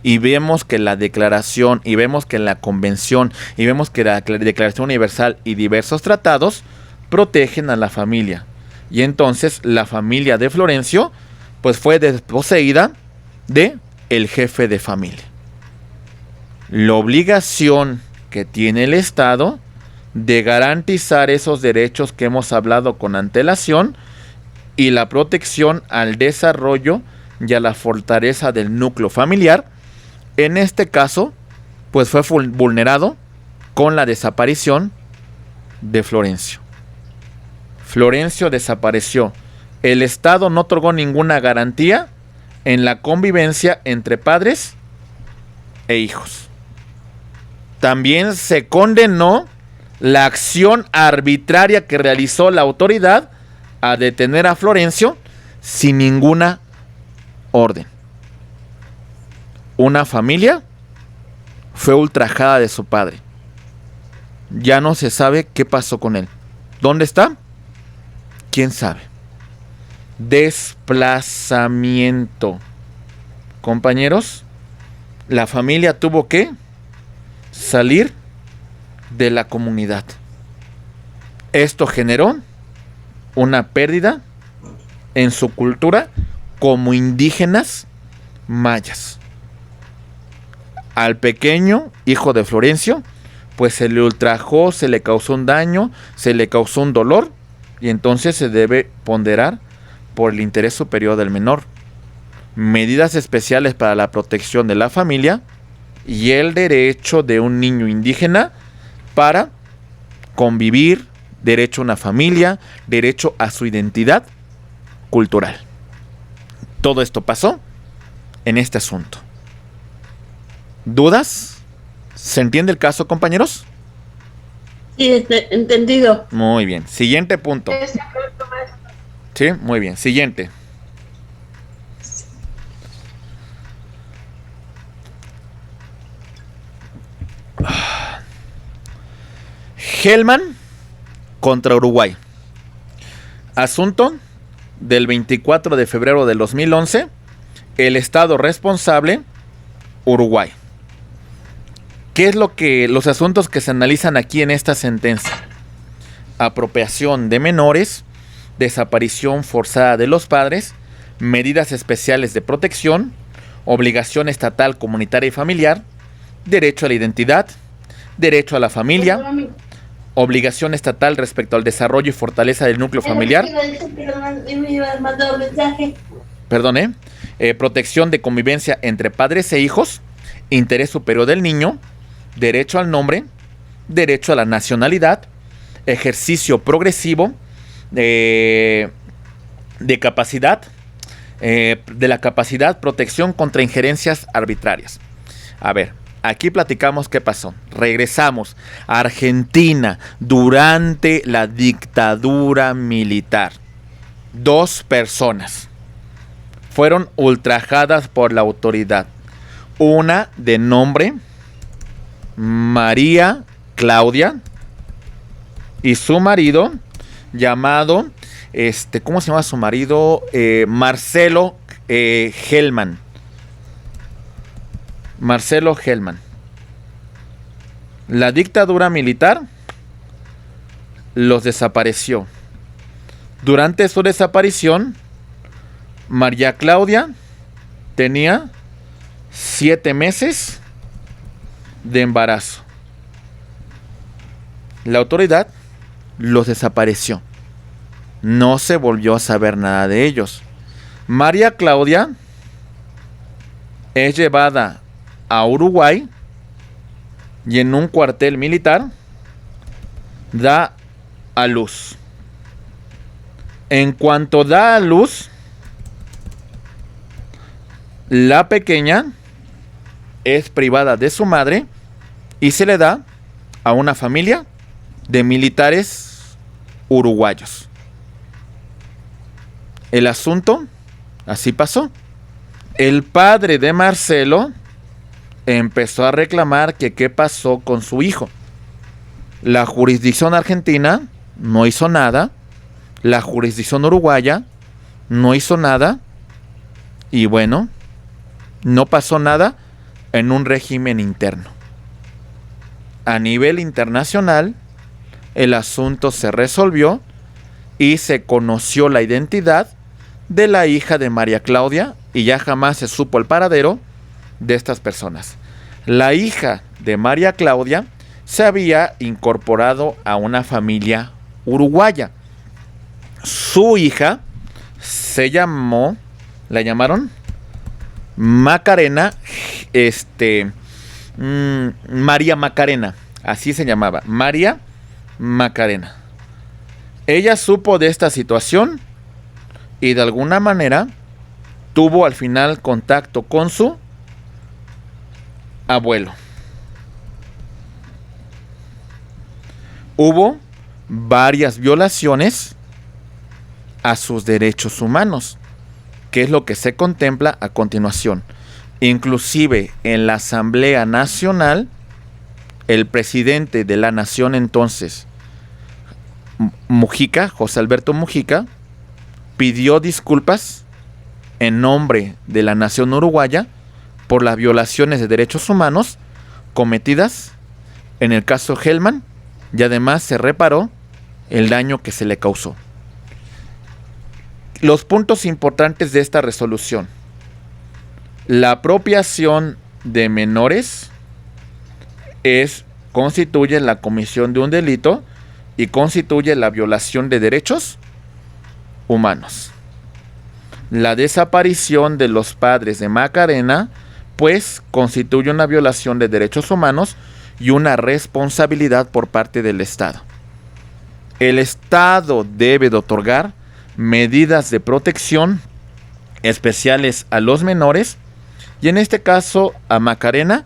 Y vemos que la declaración, y vemos que la convención, y vemos que la Declaración Universal y diversos tratados protegen a la familia. Y entonces la familia de Florencio pues fue desposeída de el jefe de familia. La obligación que tiene el Estado de garantizar esos derechos que hemos hablado con antelación y la protección al desarrollo y a la fortaleza del núcleo familiar, en este caso, pues fue vulnerado con la desaparición de Florencio. Florencio desapareció. El Estado no otorgó ninguna garantía en la convivencia entre padres e hijos. También se condenó la acción arbitraria que realizó la autoridad a detener a Florencio sin ninguna orden. Una familia fue ultrajada de su padre. Ya no se sabe qué pasó con él. ¿Dónde está? ¿Quién sabe? Desplazamiento. Compañeros, la familia tuvo que salir de la comunidad. Esto generó una pérdida en su cultura como indígenas mayas. Al pequeño hijo de Florencio, pues se le ultrajó, se le causó un daño, se le causó un dolor, y entonces se debe ponderar por el interés superior del menor. Medidas especiales para la protección de la familia y el derecho de un niño indígena para convivir, derecho a una familia, derecho a su identidad cultural. Todo esto pasó en este asunto. ¿Dudas? ¿Se entiende el caso, compañeros? Sí, entendido. Muy bien. Siguiente punto. Sí, muy bien. Siguiente. Hellman contra Uruguay. Asunto del 24 de febrero del 2011. El estado responsable, Uruguay. ¿Qué es los asuntos que se analizan aquí en esta sentencia? Apropiación de menores, desaparición forzada de los padres, medidas especiales de protección, obligación estatal, comunitaria y familiar, derecho a la identidad, derecho a la familia, obligación estatal respecto al desarrollo y fortaleza del núcleo familiar. Protección de convivencia entre padres e hijos, interés superior del niño, derecho al nombre, derecho a la nacionalidad, ejercicio progresivo de capacidad, de la capacidad, protección contra injerencias arbitrarias. A ver, aquí platicamos qué pasó. Regresamos a Argentina durante la dictadura militar. 2 personas fueron ultrajadas por la autoridad. Una de nombre María Claudia y su marido llamado, ¿cómo se llama su marido? Marcelo Hellman. Marcelo Hellman. La dictadura militar los desapareció. Durante su desaparición, María Claudia tenía 7 meses de embarazo. La autoridad los desapareció. No se volvió a saber nada de ellos. María Claudia es llevada a Uruguay y en un cuartel militar da a luz. En cuanto da a luz, la pequeña es privada de su madre y se le da a una familia de militares uruguayos. El asunto así pasó. El padre de Marcelo empezó a reclamar que qué pasó con su hijo. La jurisdicción argentina no hizo nada. La jurisdicción uruguaya no hizo nada. Y bueno, no pasó nada en un régimen interno. A nivel internacional, el asunto se resolvió y se conoció la identidad de la hija de María Claudia y ya jamás se supo el paradero de estas personas. La hija de María Claudia se había incorporado a una familia uruguaya. Su hija la llamaron Macarena, María Macarena, así se llamaba, María Macarena. Ella supo de esta situación y de alguna manera tuvo al final contacto con su abuelo. Hubo varias violaciones a sus derechos humanos, que es lo que se contempla a continuación. Inclusive en la Asamblea Nacional, el presidente de la nación entonces, Mujica, José Alberto Mujica, pidió disculpas en nombre de la nación uruguaya por las violaciones de derechos humanos cometidas en el caso Helman y además se reparó el daño que se le causó. Los puntos importantes de esta resolución: la apropiación de menores constituye la comisión de un delito y constituye la violación de derechos humanos. La desaparición de los padres de Macarena, pues, constituye una violación de derechos humanos y una responsabilidad por parte del Estado. El Estado debe de otorgar medidas de protección especiales a los menores y en este caso a Macarena,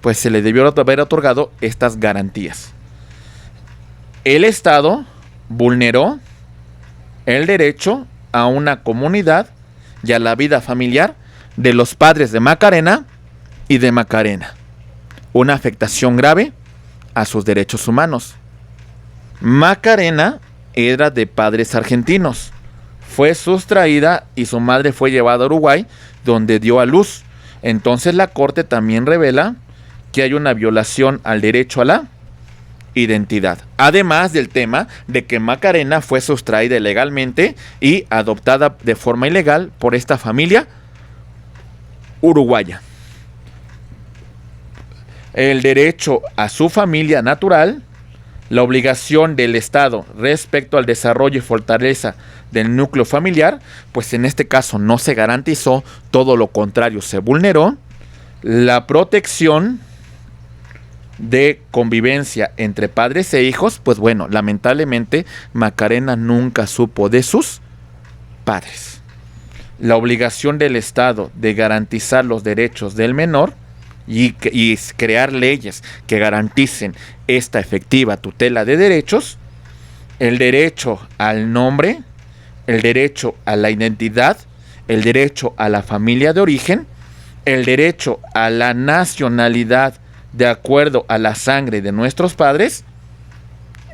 pues se le debió haber otorgado estas garantías. El Estado vulneró el derecho a una comunidad y a la vida familiar de los padres de Macarena y de Macarena. Una afectación grave a sus derechos humanos. Macarena era de padres argentinos. Fue sustraída y su madre fue llevada a Uruguay, donde dio a luz. Entonces la Corte también revela que hay una violación al derecho a la identidad. Además del tema de que Macarena fue sustraída ilegalmente y adoptada de forma ilegal por esta familia uruguaya. El derecho a su familia natural, la obligación del Estado respecto al desarrollo y fortaleza del núcleo familiar, pues en este caso no se garantizó, todo lo contrario se vulneró. La protección de convivencia entre padres e hijos, pues bueno, lamentablemente Macarena nunca supo de sus padres. La obligación del Estado de garantizar los derechos del menor y crear leyes que garanticen esta efectiva tutela de derechos, el derecho al nombre, el derecho a la identidad, el derecho a la familia de origen, el derecho a la nacionalidad de acuerdo a la sangre de nuestros padres,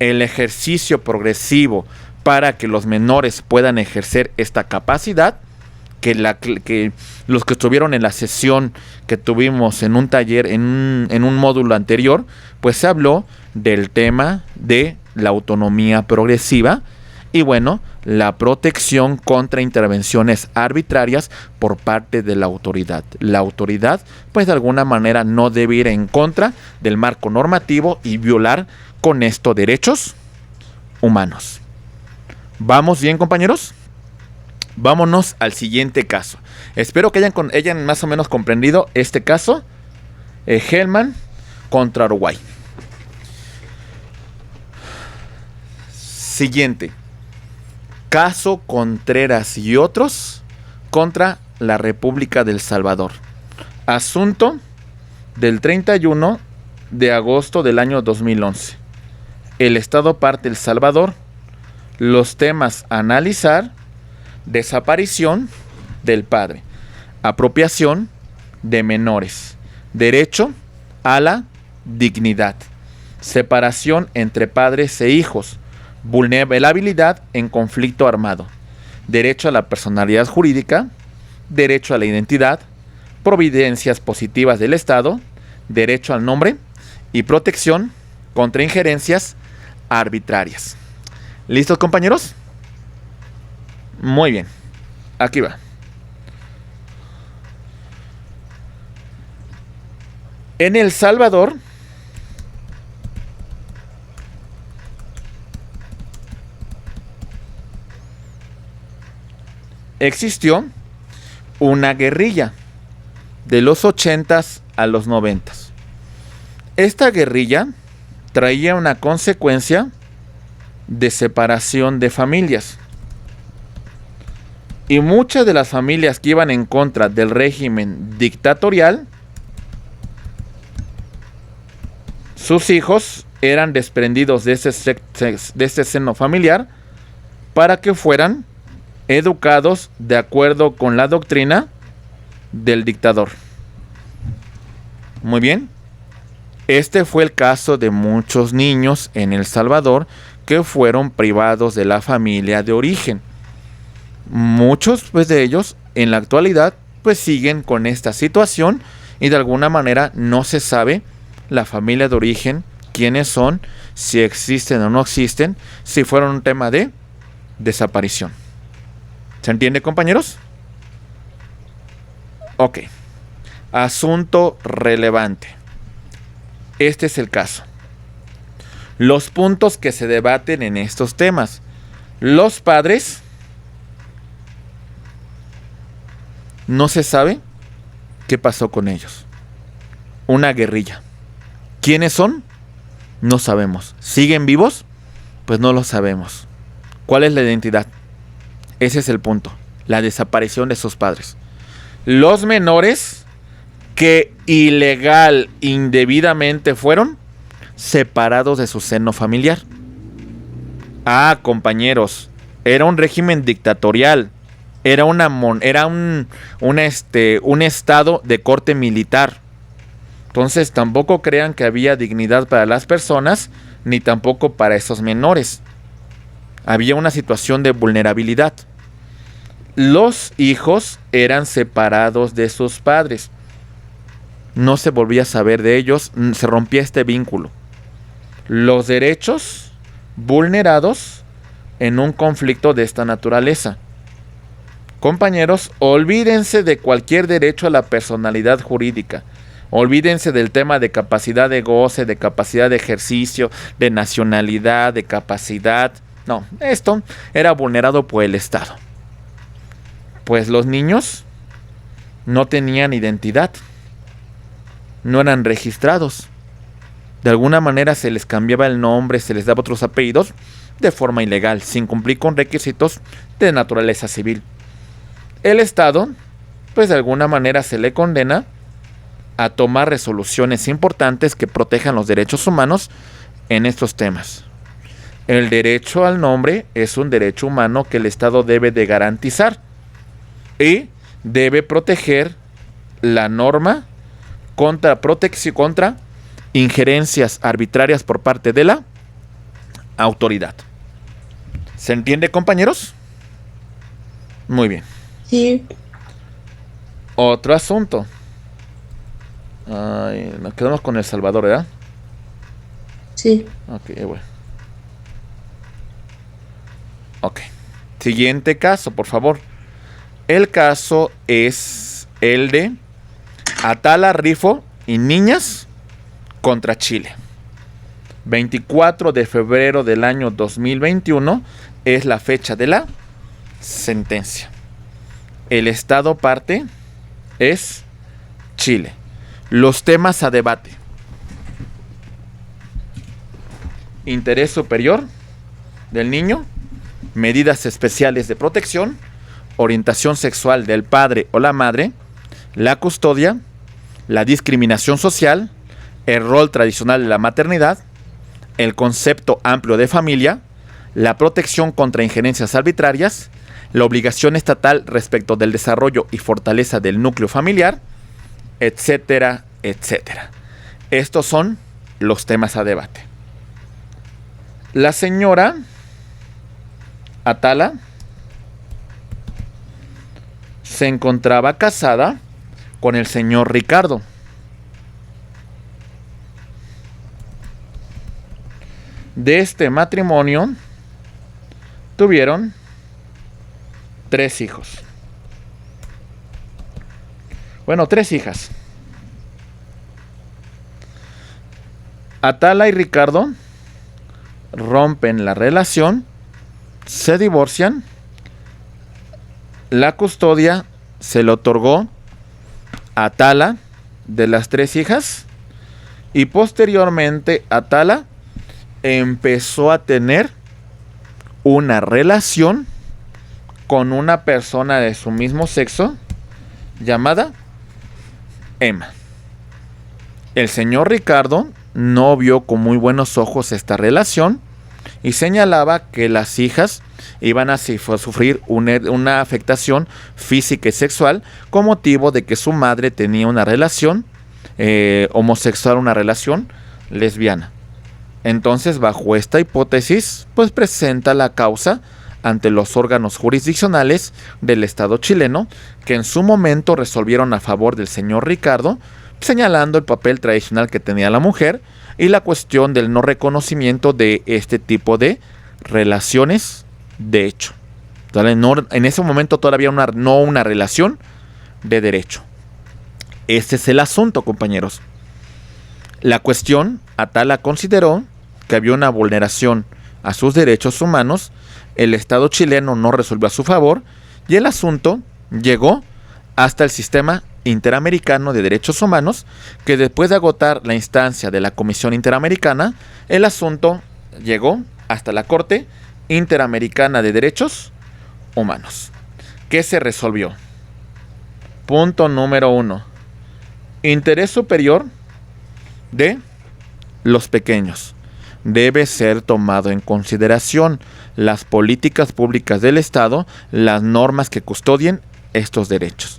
el ejercicio progresivo para que los menores puedan ejercer esta capacidad que los que estuvieron en la sesión que tuvimos en un taller, en un módulo anterior, pues se habló del tema de la autonomía progresiva y bueno, la protección contra intervenciones arbitrarias por parte de la autoridad. La autoridad, pues de alguna manera no debe ir en contra del marco normativo y violar con esto derechos humanos. ¿Vamos bien, compañeros? Vámonos al siguiente caso. Espero que hayan más o menos comprendido este caso. Hellman contra Uruguay. Siguiente. Caso Contreras y otros contra la República del Salvador. Asunto del 31 de agosto del año 2011. El Estado parte El Salvador. Los temas a analizar: desaparición del padre, apropiación de menores, derecho a la dignidad, separación entre padres e hijos, vulnerabilidad en conflicto armado, derecho a la personalidad jurídica, derecho a la identidad, providencias positivas del Estado, derecho al nombre y protección contra injerencias arbitrarias. ¿Listos, compañeros? Muy bien, aquí va. En El Salvador existió una guerrilla de los 80s a los 90s. Esta guerrilla traía una consecuencia de separación de familias. Y muchas de las familias que iban en contra del régimen dictatorial, sus hijos eran desprendidos de este seno familiar para que fueran educados de acuerdo con la doctrina del dictador. Muy bien. Este fue el caso de muchos niños en El Salvador que fueron privados de la familia de origen. Muchos pues, de ellos en la actualidad pues siguen con esta situación y de alguna manera no se sabe la familia de origen, quiénes son, si existen o no existen, si fueron un tema de desaparición. ¿Se entiende, compañeros? Ok. Asunto relevante. Este es el caso. Los puntos que se debaten en estos temas. Los padres, no se sabe qué pasó con ellos. Una guerrilla. ¿Quiénes son? No sabemos. ¿Siguen vivos? Pues no lo sabemos. ¿Cuál es la identidad? Ese es el punto. La desaparición de sus padres. Los menores que ilegal, indebidamente fueron separados de su seno familiar. Ah, compañeros, era un régimen dictatorial. Era un estado de corte militar. Entonces tampoco crean que había dignidad para las personas, ni tampoco para esos menores. Había una situación de vulnerabilidad. Los hijos eran separados de sus padres. No se volvía a saber de ellos, se rompía este vínculo. Los derechos vulnerados en un conflicto de esta naturaleza. Compañeros, olvídense de cualquier derecho a la personalidad jurídica. Olvídense del tema de capacidad de goce, de capacidad de ejercicio, de nacionalidad, de capacidad. No, esto era vulnerado por el Estado. Pues los niños no tenían identidad. No eran registrados. De alguna manera se les cambiaba el nombre, se les daba otros apellidos de forma ilegal, sin cumplir con requisitos de naturaleza civil. El Estado, pues de alguna manera se le condena a tomar resoluciones importantes que protejan los derechos humanos en estos temas. El derecho al nombre es un derecho humano que el Estado debe de garantizar y debe proteger la norma contra injerencias arbitrarias por parte de la autoridad. ¿Se entiende, compañeros? Muy bien. Sí. Otro asunto. Ay, nos quedamos con El Salvador, ¿verdad? Sí. Ok, bueno. Ok. Siguiente caso, por favor. El caso es el de Atala Rifo y Niñas contra Chile. 24 de febrero del año 2021 es la fecha de la sentencia. El estado parte es Chile. Los temas a debate: interés superior del niño, medidas especiales de protección, orientación sexual del padre o la madre, la custodia, la discriminación social, el rol tradicional de la maternidad, el concepto amplio de familia, la protección contra injerencias arbitrarias, la obligación estatal respecto del desarrollo y fortaleza del núcleo familiar, etcétera, etcétera. Estos son los temas a debate. La señora Atala se encontraba casada con el señor Ricardo. De este matrimonio tuvieron 3 hijos. Bueno, 3 hijas. Atala y Ricardo rompen la relación, se divorcian, la custodia se le otorgó a Atala de las 3 hijas y posteriormente Atala empezó a tener una relación con una persona de su mismo sexo llamada Emma. El señor Ricardo no vio con muy buenos ojos esta relación y señalaba que las hijas iban a sufrir una afectación física y sexual con motivo de que su madre tenía una relación homosexual, una relación lesbiana. Entonces, bajo esta hipótesis, pues presenta la causa ante los órganos jurisdiccionales del Estado chileno, que en su momento resolvieron a favor del señor Ricardo, señalando el papel tradicional que tenía la mujer y la cuestión del no reconocimiento de este tipo de relaciones de hecho. En ese momento todavía no una relación de derecho. Este es el asunto, compañeros. La cuestión, Atala consideró que había una vulneración a sus derechos humanos, el Estado chileno no resolvió a su favor y el asunto llegó hasta el Sistema Interamericano de Derechos Humanos, que después de agotar la instancia de la Comisión Interamericana, el asunto llegó hasta la Corte Interamericana de Derechos Humanos. ¿Qué se resolvió? Punto número 1. Interés superior de los pequeños. Debe ser tomado en consideración las políticas públicas del Estado, las normas que custodien estos derechos.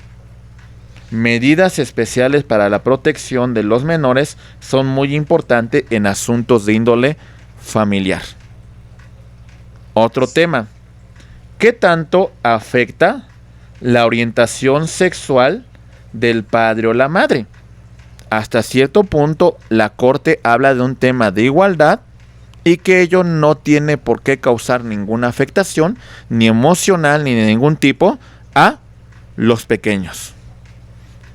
Medidas especiales para la protección de los menores son muy importantes en asuntos de índole familiar. Otro tema. ¿Qué tanto afecta la orientación sexual del padre o la madre? Hasta cierto punto, la Corte habla de un tema de igualdad y que ello no tiene por qué causar ninguna afectación, ni emocional, ni de ningún tipo, a los pequeños.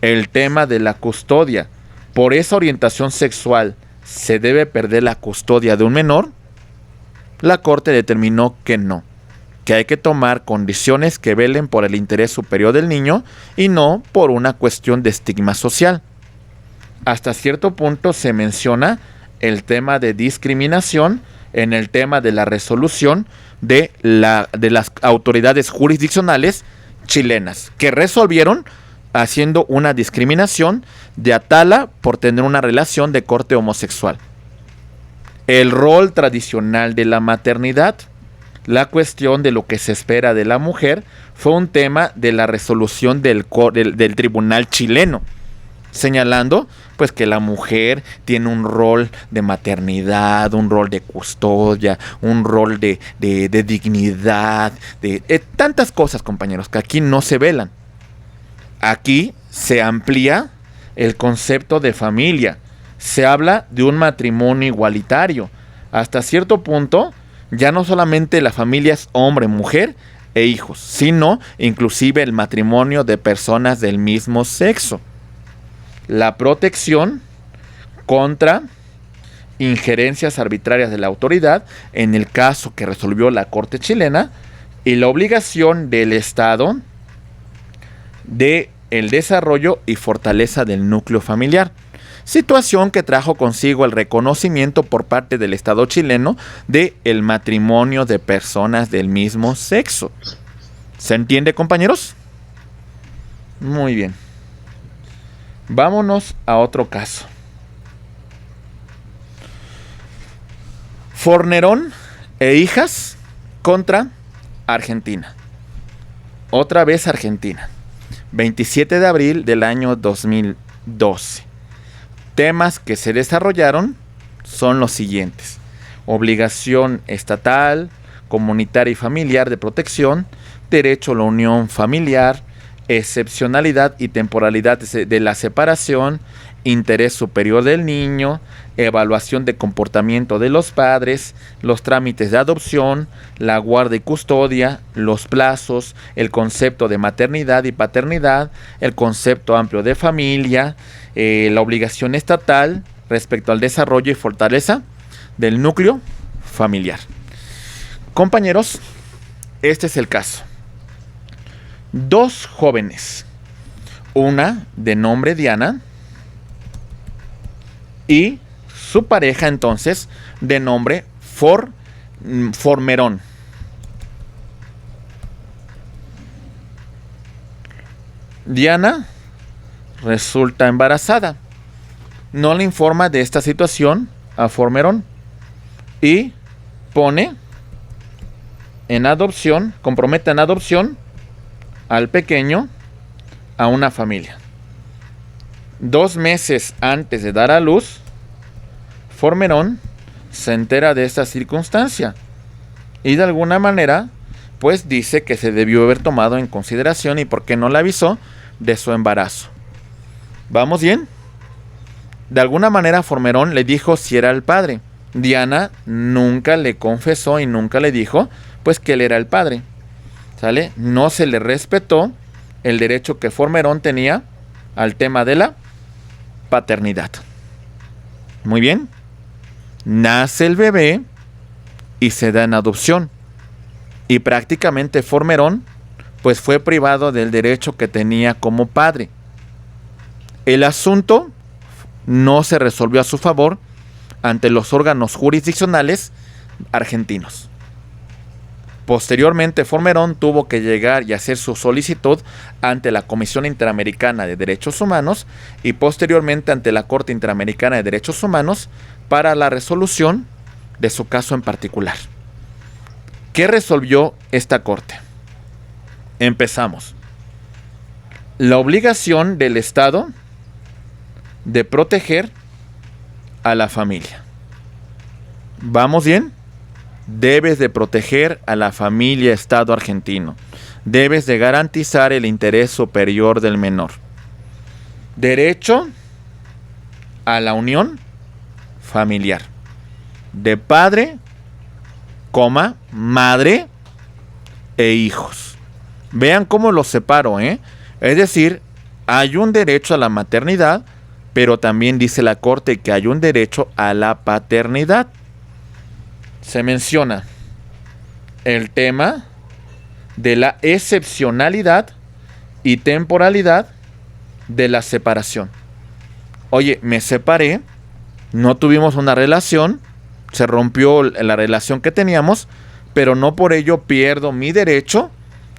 El tema de la custodia. ¿Por esa orientación sexual se debe perder la custodia de un menor? La Corte determinó que no, que hay que tomar condiciones que velen por el interés superior del niño y no por una cuestión de estigma social. Hasta cierto punto se menciona el tema de discriminación en el tema de la resolución de las autoridades jurisdiccionales chilenas, que resolvieron haciendo una discriminación de Atala por tener una relación de corte homosexual. El rol tradicional de la maternidad, la cuestión de lo que se espera de la mujer, fue un tema de la resolución del tribunal chileno, señalando pues que la mujer tiene un rol de maternidad, un rol de custodia, un rol de dignidad, de tantas cosas, compañeros, que aquí no se velan. Aquí se amplía el concepto de familia. Se habla de un matrimonio igualitario. Hasta cierto punto, ya no solamente la familia es hombre, mujer e hijos, sino inclusive el matrimonio de personas del mismo sexo. La protección contra injerencias arbitrarias de la autoridad, en el caso que resolvió la Corte chilena, y la obligación del Estado de el desarrollo y fortaleza del núcleo familiar. Situación que trajo consigo el reconocimiento por parte del Estado chileno de el matrimonio de personas del mismo sexo. ¿Se entiende, compañeros? Muy bien. Vámonos a otro caso. Fornerón e hijas contra Argentina. Otra vez Argentina. 27 de abril del año 2012. Temas que se desarrollaron son los siguientes: obligación estatal, comunitaria y familiar de protección, derecho a la unión familiar, excepcionalidad y temporalidad de la separación, interés superior del niño, evaluación de comportamiento de los padres, los trámites de adopción, la guarda y custodia, los plazos, el concepto de maternidad y paternidad, el concepto amplio de familia, la obligación estatal respecto al desarrollo y fortaleza del núcleo familiar. Compañeros, este es el caso. Dos jóvenes, una de nombre Diana y su pareja entonces de nombre Formerón. Diana resulta embarazada. No le informa de esta situación a Formerón y pone en adopción, compromete en adopción al pequeño a una familia. 2 meses antes de dar a luz, Formerón se entera de esta circunstancia y de alguna manera pues dice que se debió haber tomado en consideración y por qué no le avisó de su embarazo. ¿Vamos bien? De alguna manera Formerón le dijo si era el padre. Diana nunca le confesó y nunca le dijo pues que él era el padre. ¿Sale? No se le respetó el derecho que Formerón tenía al tema de la paternidad. Muy bien. Nace el bebé y se da en adopción. Y prácticamente Formerón pues fue privado del derecho que tenía como padre. El asunto no se resolvió a su favor ante los órganos jurisdiccionales argentinos. Posteriormente, Formerón tuvo que llegar y hacer su solicitud ante la Comisión Interamericana de Derechos Humanos y posteriormente ante la Corte Interamericana de Derechos Humanos para la resolución de su caso en particular. ¿Qué resolvió esta Corte? Empezamos. La obligación del Estado de proteger a la familia. ¿Vamos bien? Debes de proteger a la familia Estado argentino. Debes de garantizar el interés superior del menor. Derecho a la unión familiar. De padre, madre e hijos. Vean cómo los separo, ¿eh? Es decir, hay un derecho a la maternidad, pero también dice la Corte que hay un derecho a la paternidad. Se menciona el tema de la excepcionalidad y temporalidad de la separación. Oye, me separé, no tuvimos una relación, se rompió la relación que teníamos, pero no por ello pierdo mi derecho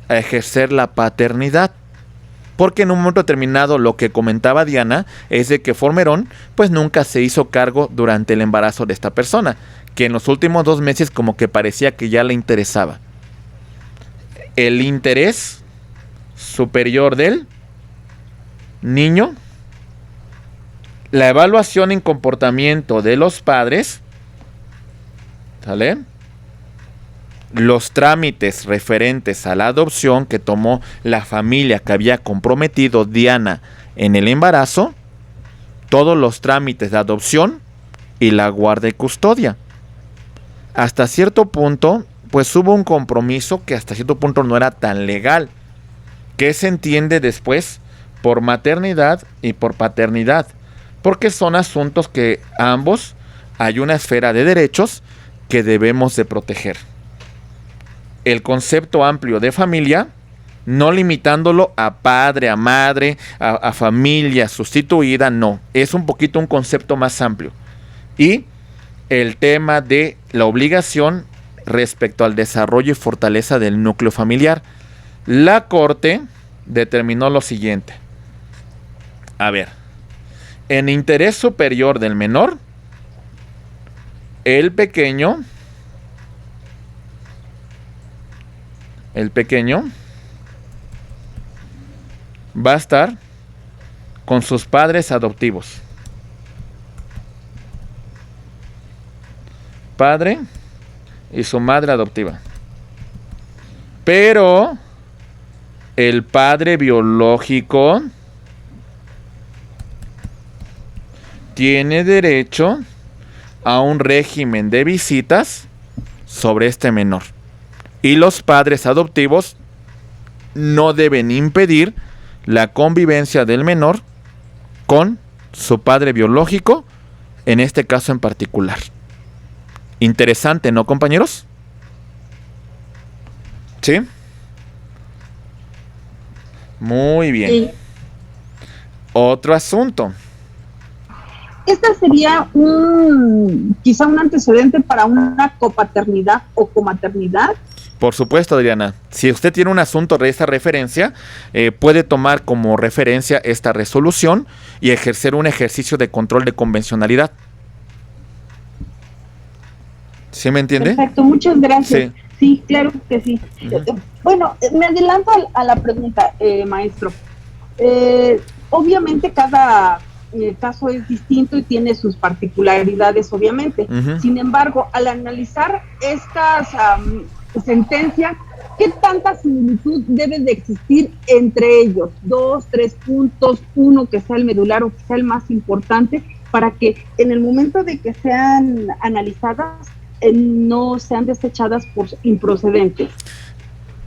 a ejercer la paternidad. Porque en un momento determinado lo que comentaba Diana es de que Formerón pues nunca se hizo cargo durante el embarazo de esta persona, que en los últimos 2 meses como que parecía que ya le interesaba. El interés superior del niño, la evaluación en comportamiento de los padres, ¿sale? Los trámites referentes a la adopción que tomó la familia que había comprometido Diana en el embarazo, todos los trámites de adopción y la guarda y custodia. Hasta cierto punto, pues hubo un compromiso que hasta cierto punto no era tan legal, que se entiende después por maternidad y por paternidad, porque son asuntos que ambos hay una esfera de derechos que debemos de proteger. El concepto amplio de familia, no limitándolo a padre, a madre, a familia sustituida, no, es un poquito un concepto más amplio. Y el tema de la obligación respecto al desarrollo y fortaleza del núcleo familiar. La Corte determinó lo siguiente. A ver, en interés superior del menor, el pequeño va a estar con sus padres adoptivos. Padre y su madre adoptiva. Pero el padre biológico tiene derecho a un régimen de visitas sobre este menor. Y los padres adoptivos no deben impedir la convivencia del menor con su padre biológico, en este caso en particular. Interesante, ¿no, compañeros? ¿Sí? Muy bien. Sí. Otro asunto. Esta sería quizá un antecedente para una copaternidad o comaternidad. Por supuesto, Adriana. Si usted tiene un asunto de esta referencia, puede tomar como referencia esta resolución y ejercer un ejercicio de control de convencionalidad. ¿Sí me entiende? Perfecto, muchas gracias. Sí. Sí, claro que sí. Bueno, me adelanto a la pregunta, maestro. Obviamente cada caso es distinto y tiene sus particularidades, obviamente. Sin embargo, al analizar estas sentencias, ¿qué tanta similitud debe de existir entre ellos? 2, 3 puntos, uno que sea el medular o que sea el más importante, para que en el momento de que sean analizadas, no sean desechadas por improcedentes.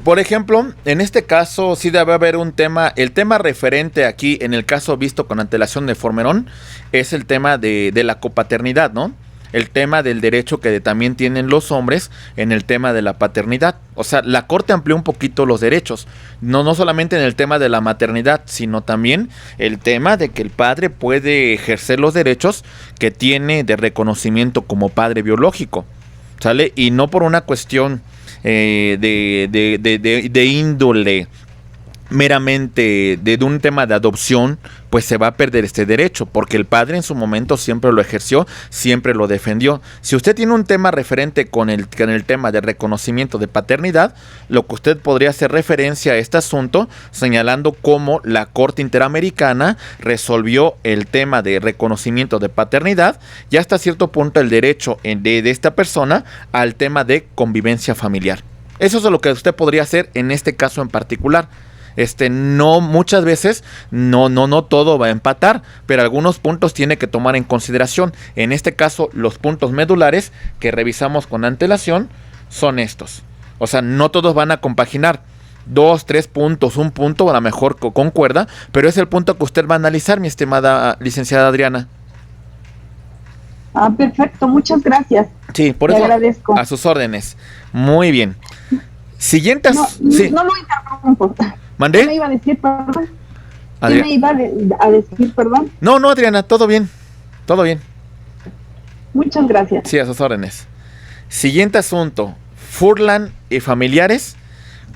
Por ejemplo, en este caso sí debe haber un tema, el tema referente aquí en el caso visto con antelación de Formerón es el tema de la copaternidad, ¿no? El tema del derecho que también tienen los hombres en el tema de la paternidad. O sea, la Corte amplió un poquito los derechos, no solamente en el tema de la maternidad, sino también el tema de que el padre puede ejercer los derechos que tiene de reconocimiento como padre biológico, ¿sale? Y no por una cuestión de índole meramente de un tema de adopción, pues se va a perder este derecho, porque el padre en su momento siempre lo ejerció, siempre lo defendió. Si usted tiene un tema referente con el tema de reconocimiento de paternidad, lo que usted podría hacer referencia a este asunto, señalando cómo la Corte Interamericana resolvió el tema de reconocimiento de paternidad y hasta cierto punto el derecho de esta persona al tema de convivencia familiar. Eso es lo que usted podría hacer en este caso en particular. No, muchas veces no todo va a empatar, pero algunos puntos tiene que tomar en consideración. En este caso, los puntos medulares que revisamos con antelación son estos. O sea, no todos van a compaginar. 2, 3 puntos, un punto a lo mejor concuerda, pero es el punto que usted va a analizar, mi estimada licenciada Adriana. Perfecto, muchas gracias. Sí, por Te eso agradezco. a sus órdenes. Muy bien. Siguientes. Sí. No lo interrumpo. ¿Mandé? ¿Qué me iba a decir, perdón? Adriana. ¿Qué me iba a decir, perdón? No, Adriana, todo bien. Todo bien. Muchas gracias. Sí, a sus órdenes. Siguiente asunto. Furlan y familiares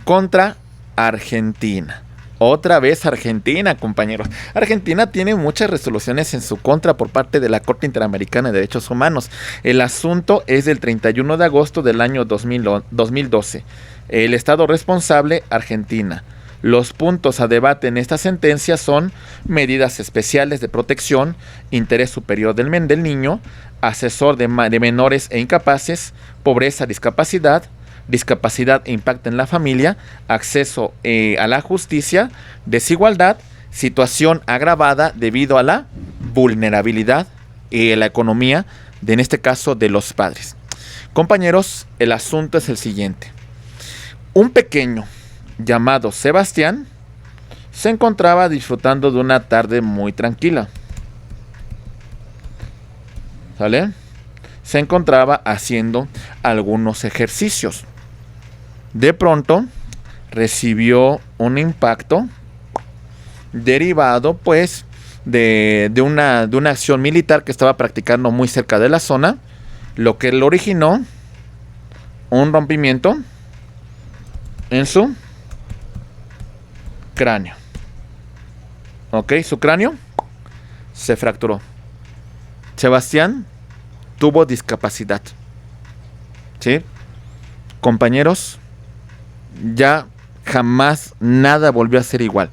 contra Argentina. Otra vez Argentina, compañeros. Argentina tiene muchas resoluciones en su contra por parte de la Corte Interamericana de Derechos Humanos. El asunto es del 31 de agosto del año 2012. El estado responsable, Argentina. Los puntos a debate en esta sentencia son medidas especiales de protección, interés superior del niño, asesor de menores e incapaces, pobreza, discapacidad e impacto en la familia, acceso a la justicia, desigualdad, situación agravada debido a la vulnerabilidad y la economía, en este caso, de los padres. Compañeros, el asunto es el siguiente. Un pequeño llamado Sebastián se encontraba disfrutando de una tarde muy tranquila. ¿Sale? Se encontraba haciendo algunos ejercicios. De pronto recibió un impacto derivado pues de una acción militar que estaba practicando muy cerca de la zona, lo que le originó un rompimiento en su cráneo. Ok, su cráneo se fracturó. Sebastián tuvo discapacidad. ¿Sí? Compañeros, ya jamás nada volvió a ser igual.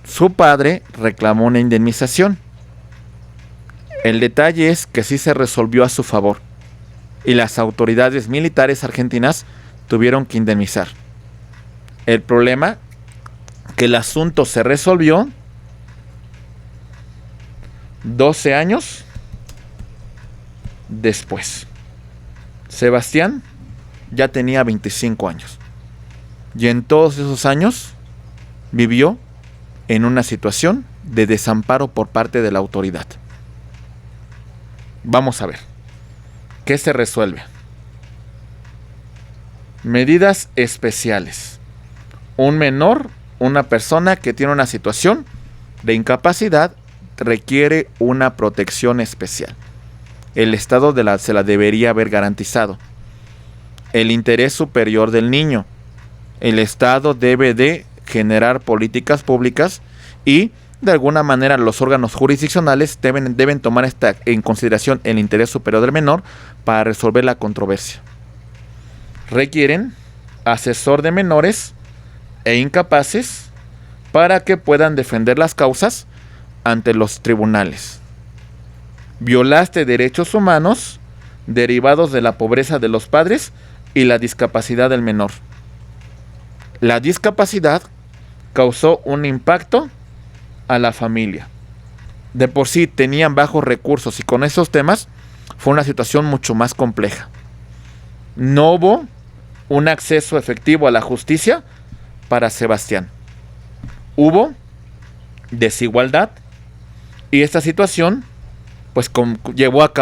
Su padre reclamó una indemnización. El detalle es que sí se resolvió a su favor y las autoridades militares argentinas tuvieron que indemnizar. El problema, que el asunto se resolvió 12 años después. Sebastián ya tenía 25 años y en todos esos años vivió en una situación de desamparo por parte de la autoridad. Vamos a ver qué se resuelve. Medidas especiales. Un menor, una persona que tiene una situación de incapacidad, requiere una protección especial. El Estado se la debería haber garantizado. El interés superior del niño. El Estado debe de generar políticas públicas y de alguna manera los órganos jurisdiccionales deben tomar en consideración el interés superior del menor para resolver la controversia. Requieren asesor de menores e incapaces para que puedan defender las causas ante los tribunales. Violaste derechos humanos derivados de la pobreza de los padres y la discapacidad del menor. La discapacidad causó un impacto a la familia. De por sí tenían bajos recursos y con esos temas fue una situación mucho más compleja. No hubo un acceso efectivo a la justicia para Sebastián. Hubo desigualdad y esta situación pues llevó a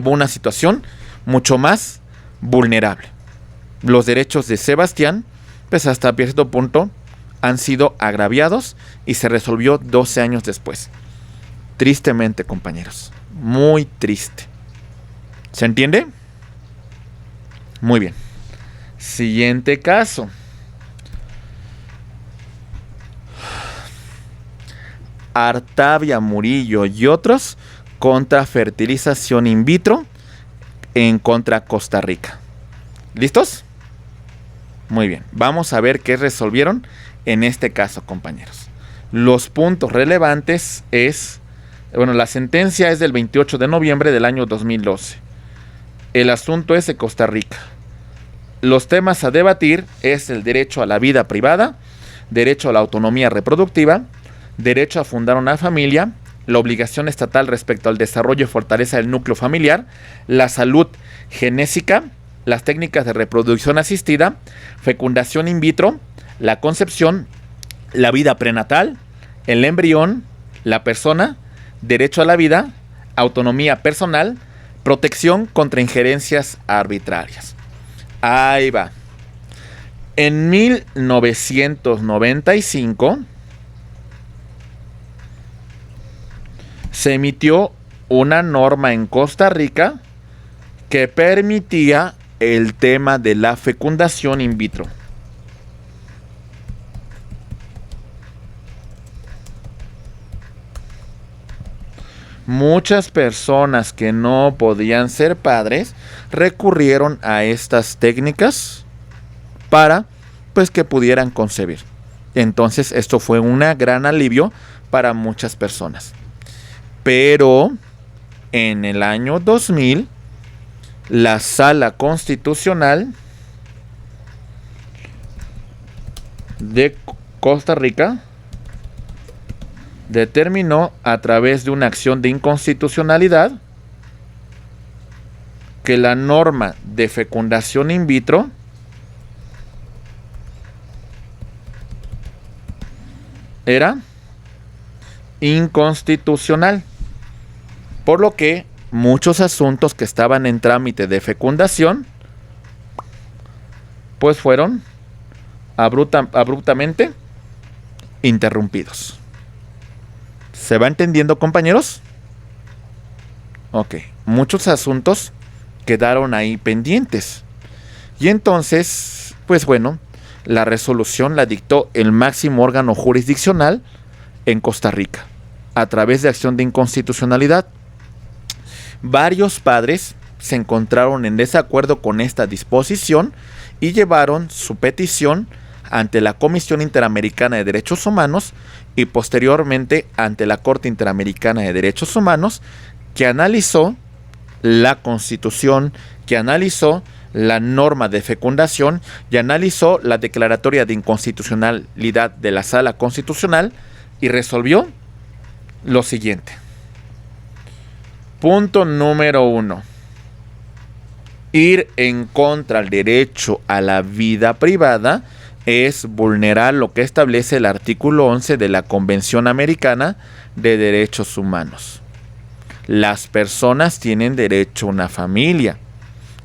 una situación mucho más vulnerable. Los derechos de Sebastián pues hasta cierto punto han sido agraviados y se resolvió 12 años después. Tristemente, compañeros. Muy triste. ¿Se entiende? Muy bien. Siguiente caso. Artavia Murillo y otros contra fertilización in vitro en contra Costa Rica. ¿Listos? Muy bien. Vamos a ver qué resolvieron en este caso, compañeros. Los puntos relevantes la sentencia es del 28 de noviembre del año 2012. El asunto es de Costa Rica. Los temas a debatir es el derecho a la vida privada, derecho a la autonomía reproductiva, derecho a fundar una familia, la obligación estatal respecto al desarrollo y fortaleza del núcleo familiar, la salud genésica, las técnicas de reproducción asistida, fecundación in vitro, la concepción, la vida prenatal, el embrión, la persona, derecho a la vida, autonomía personal, protección contra injerencias arbitrarias. Ahí va. En 1995 se emitió una norma en Costa Rica que permitía el tema de la fecundación in vitro. Muchas personas que no podían ser padres recurrieron a estas técnicas para pues que pudieran concebir. Entonces esto fue un gran alivio para muchas personas. Pero en el año 2000 la Sala Constitucional de Costa Rica determinó a través de una acción de inconstitucionalidad que la norma de fecundación in vitro era inconstitucional, por lo que muchos asuntos que estaban en trámite de fecundación pues fueron abruptamente interrumpidos. ¿Se va entendiendo, compañeros? Ok, muchos asuntos quedaron ahí pendientes. Y entonces, pues bueno, la resolución la dictó el máximo órgano jurisdiccional en Costa Rica, a través de acción de inconstitucionalidad. Varios padres se encontraron en desacuerdo con esta disposición y llevaron su petición ante la Comisión Interamericana de Derechos Humanos y posteriormente ante la Corte Interamericana de Derechos Humanos, que analizó la Constitución, que analizó la norma de fecundación y analizó la declaratoria de inconstitucionalidad de la Sala Constitucional y resolvió lo siguiente. Punto número 1. Ir en contra del derecho a la vida privada es vulnerar lo que establece el artículo 11 de la Convención Americana de Derechos Humanos. Las personas tienen derecho a una familia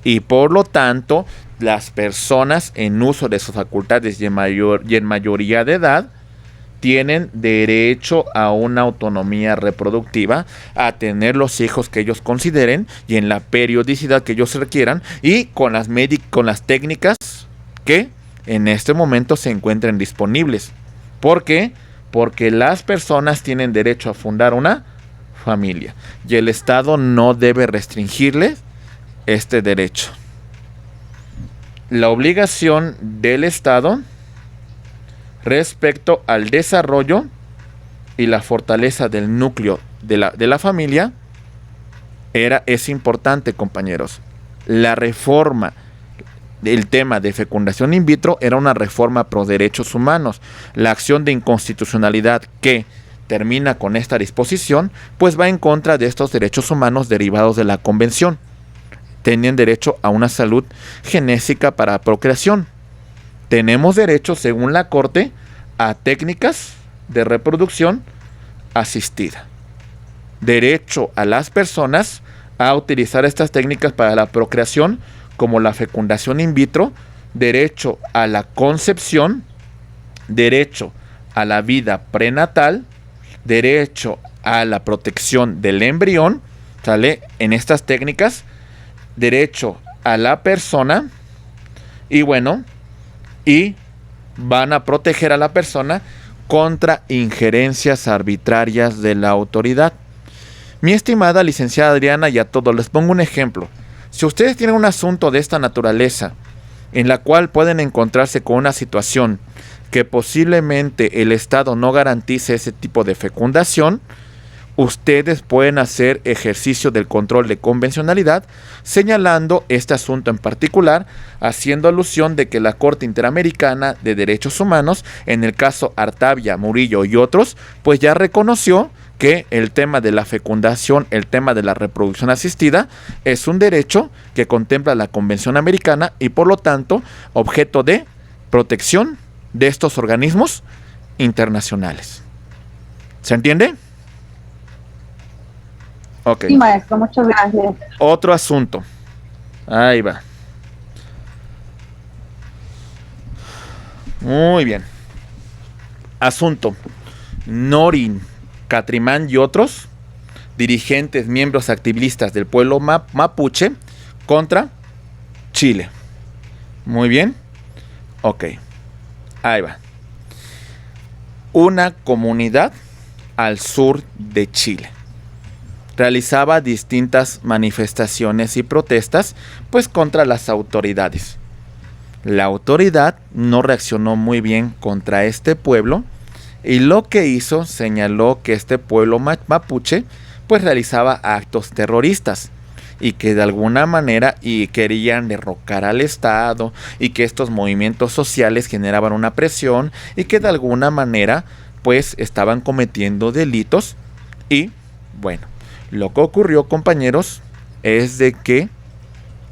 y por lo tanto las personas en uso de sus facultades y en mayoría de edad tienen derecho a una autonomía reproductiva, a tener los hijos que ellos consideren y en la periodicidad que ellos requieran y con las técnicas que en este momento se encuentren disponibles. ¿Por qué? Porque las personas tienen derecho a fundar una familia y el Estado no debe restringirles este derecho. La obligación del Estado respecto al desarrollo y la fortaleza del núcleo de la familia es importante, compañeros. La reforma del tema de fecundación in vitro era una reforma pro derechos humanos. La acción de inconstitucionalidad que termina con esta disposición pues va en contra de estos derechos humanos derivados de la convención. Tienen derecho a una salud genésica para procreación. Tenemos derecho, según la Corte, a técnicas de reproducción asistida. Derecho a las personas a utilizar estas técnicas para la procreación, como la fecundación in vitro, derecho a la concepción, derecho a la vida prenatal, derecho a la protección del embrión, ¿sale? En estas técnicas, derecho a la persona y bueno, y van a proteger a la persona contra injerencias arbitrarias de la autoridad. Mi estimada licenciada Adriana, y a todos les pongo un ejemplo. Si ustedes tienen un asunto de esta naturaleza, en la cual pueden encontrarse con una situación que posiblemente el Estado no garantice ese tipo de fecundación, ustedes pueden hacer ejercicio del control de convencionalidad, señalando este asunto en particular, haciendo alusión de que la Corte Interamericana de Derechos Humanos, en el caso Artavia, Murillo y otros, pues ya reconoció que el tema de la fecundación, el tema de la reproducción asistida, es un derecho que contempla la Convención Americana y por lo tanto objeto de protección de estos organismos internacionales. ¿Se entiende? Ok. Sí, maestro, muchas gracias. Otro asunto. Ahí va. Muy bien. Asunto. Norin Catrimán y otros dirigentes, miembros activistas del pueblo mapuche contra Chile. Muy bien. Ok. Ahí va. Una comunidad al sur de Chile realizaba distintas manifestaciones y protestas pues contra las autoridades. La autoridad no reaccionó muy bien contra este pueblo y lo que hizo señaló que este pueblo mapuche pues realizaba actos terroristas y que de alguna manera querían derrocar al Estado y que estos movimientos sociales generaban una presión y que de alguna manera pues estaban cometiendo delitos. Y bueno, lo que ocurrió, compañeros, es de que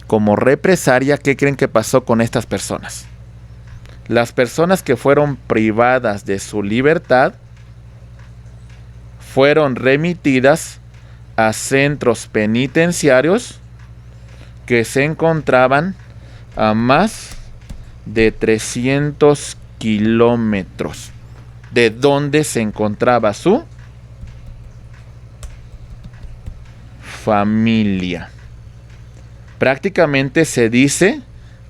como represalia, ¿qué creen que pasó con estas personas? Las personas que fueron privadas de su libertad fueron remitidas a centros penitenciarios que se encontraban a más de 300 kilómetros de donde se encontraba su familia. Prácticamente se dice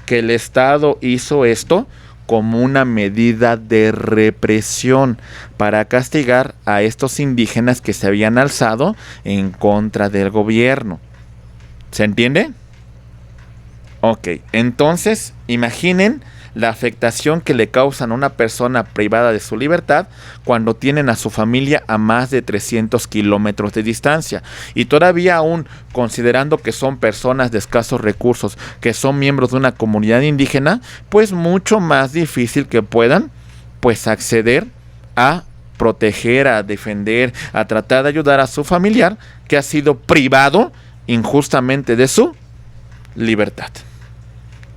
que el Estado hizo esto como una medida de represión para castigar a estos indígenas que se habían alzado en contra del gobierno. ¿Se entiende? Ok, entonces imaginen la afectación que le causan a una persona privada de su libertad cuando tienen a su familia a más de 300 kilómetros de distancia. Y todavía aún considerando que son personas de escasos recursos, que son miembros de una comunidad indígena, pues mucho más difícil que puedan pues acceder a proteger, a defender, a tratar de ayudar a su familiar que ha sido privado injustamente de su libertad.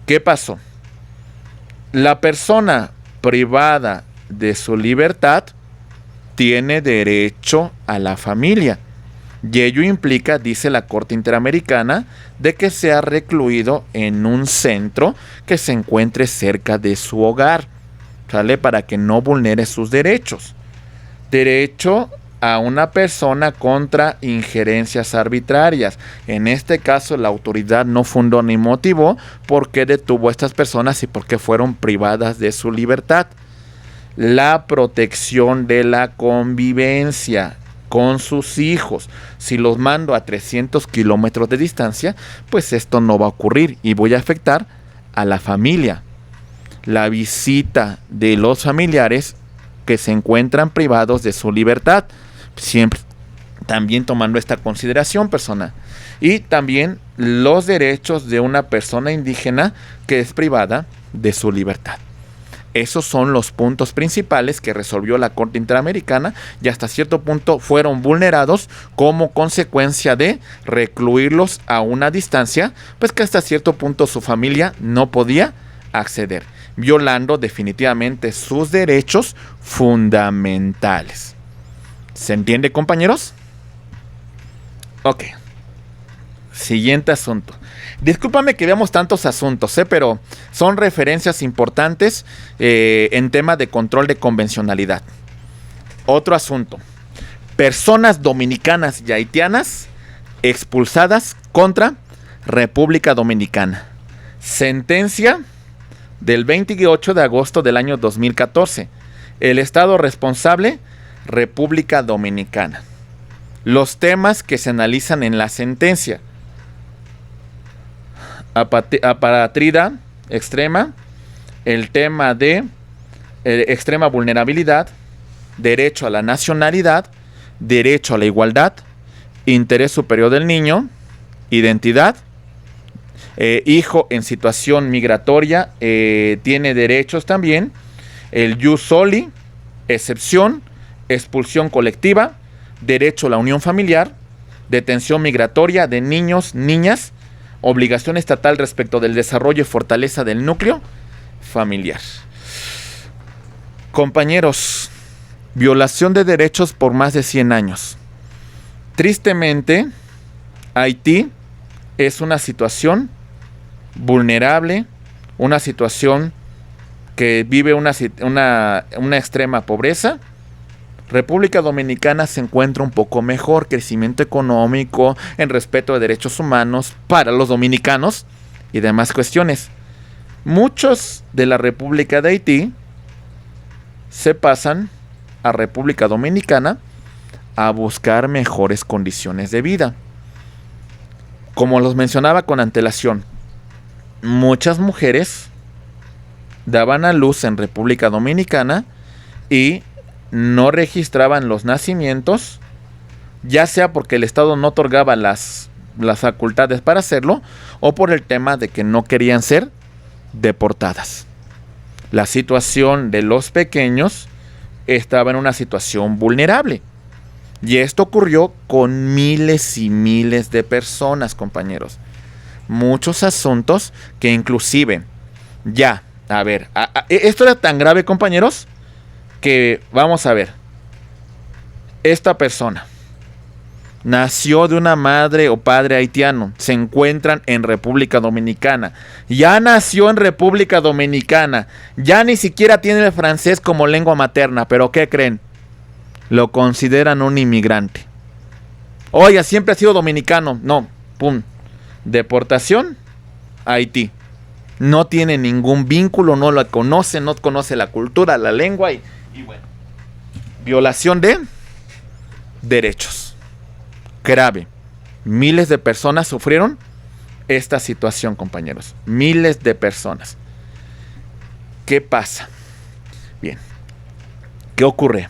¿Qué pasó? La persona privada de su libertad tiene derecho a la familia. Y ello implica, dice la Corte Interamericana, de que sea recluido en un centro que se encuentre cerca de su hogar, ¿sale? Para que no vulnere sus derechos. Derecho a una persona contra injerencias arbitrarias. En este caso, la autoridad no fundó ni motivó por qué detuvo a estas personas y por qué fueron privadas de su libertad. La protección de la convivencia con sus hijos. Si los mando a 300 kilómetros de distancia, pues esto no va a ocurrir y voy a afectar a la familia. La visita de los familiares que se encuentran privados de su libertad. Siempre también tomando esta consideración, persona. Y también los derechos de una persona indígena que es privada de su libertad. Esos son los puntos principales que resolvió la Corte Interamericana y hasta cierto punto fueron vulnerados como consecuencia de recluirlos a una distancia, pues que hasta cierto punto su familia no podía acceder, violando definitivamente sus derechos fundamentales. ¿Se entiende, compañeros? Ok. Siguiente asunto. Discúlpame que veamos tantos asuntos, pero son referencias importantes en tema de control de convencionalidad. Otro asunto. Personas dominicanas y haitianas expulsadas contra República Dominicana. Sentencia del 28 de agosto del año 2014. El Estado responsable, República Dominicana. Los temas que se analizan en la sentencia: apatrida extrema, el tema de extrema vulnerabilidad, derecho a la nacionalidad, derecho a la igualdad, interés superior del niño, identidad, hijo en situación migratoria, tiene derechos también, el jus soli, excepción, expulsión colectiva, derecho a la unión familiar, detención migratoria de niños, niñas, obligación estatal respecto del desarrollo y fortaleza del núcleo familiar. Compañeros, violación de derechos por más de 100 años. Tristemente, Haití es una situación vulnerable, una situación que vive una extrema pobreza. República Dominicana se encuentra un poco mejor, crecimiento económico, en respeto de derechos humanos para los dominicanos y demás cuestiones. Muchos de la República de Haití se pasan a República Dominicana a buscar mejores condiciones de vida. Como los mencionaba con antelación, muchas mujeres daban a luz en República Dominicana y no registraban los nacimientos, ya sea porque el Estado no otorgaba las facultades para hacerlo o por el tema de que no querían ser deportadas. La situación de los pequeños estaba en una situación vulnerable. Y esto ocurrió con miles y miles de personas, compañeros. Muchos asuntos que inclusive ya, a ver, esto era tan grave, compañeros, que vamos a ver. Esta persona nació de una madre o padre haitiano, se encuentran en República Dominicana, ya nació en República Dominicana, ya ni siquiera tiene el francés como lengua materna, pero ¿qué creen? Lo consideran un inmigrante. Oye, siempre ha sido dominicano. No, pum, deportación a Haití. No tiene ningún vínculo, no la conoce, no conoce la cultura, la lengua y bueno, violación de derechos. Grave. Miles de personas sufrieron esta situación, compañeros. Miles de personas. ¿Qué pasa? Bien. ¿Qué ocurre?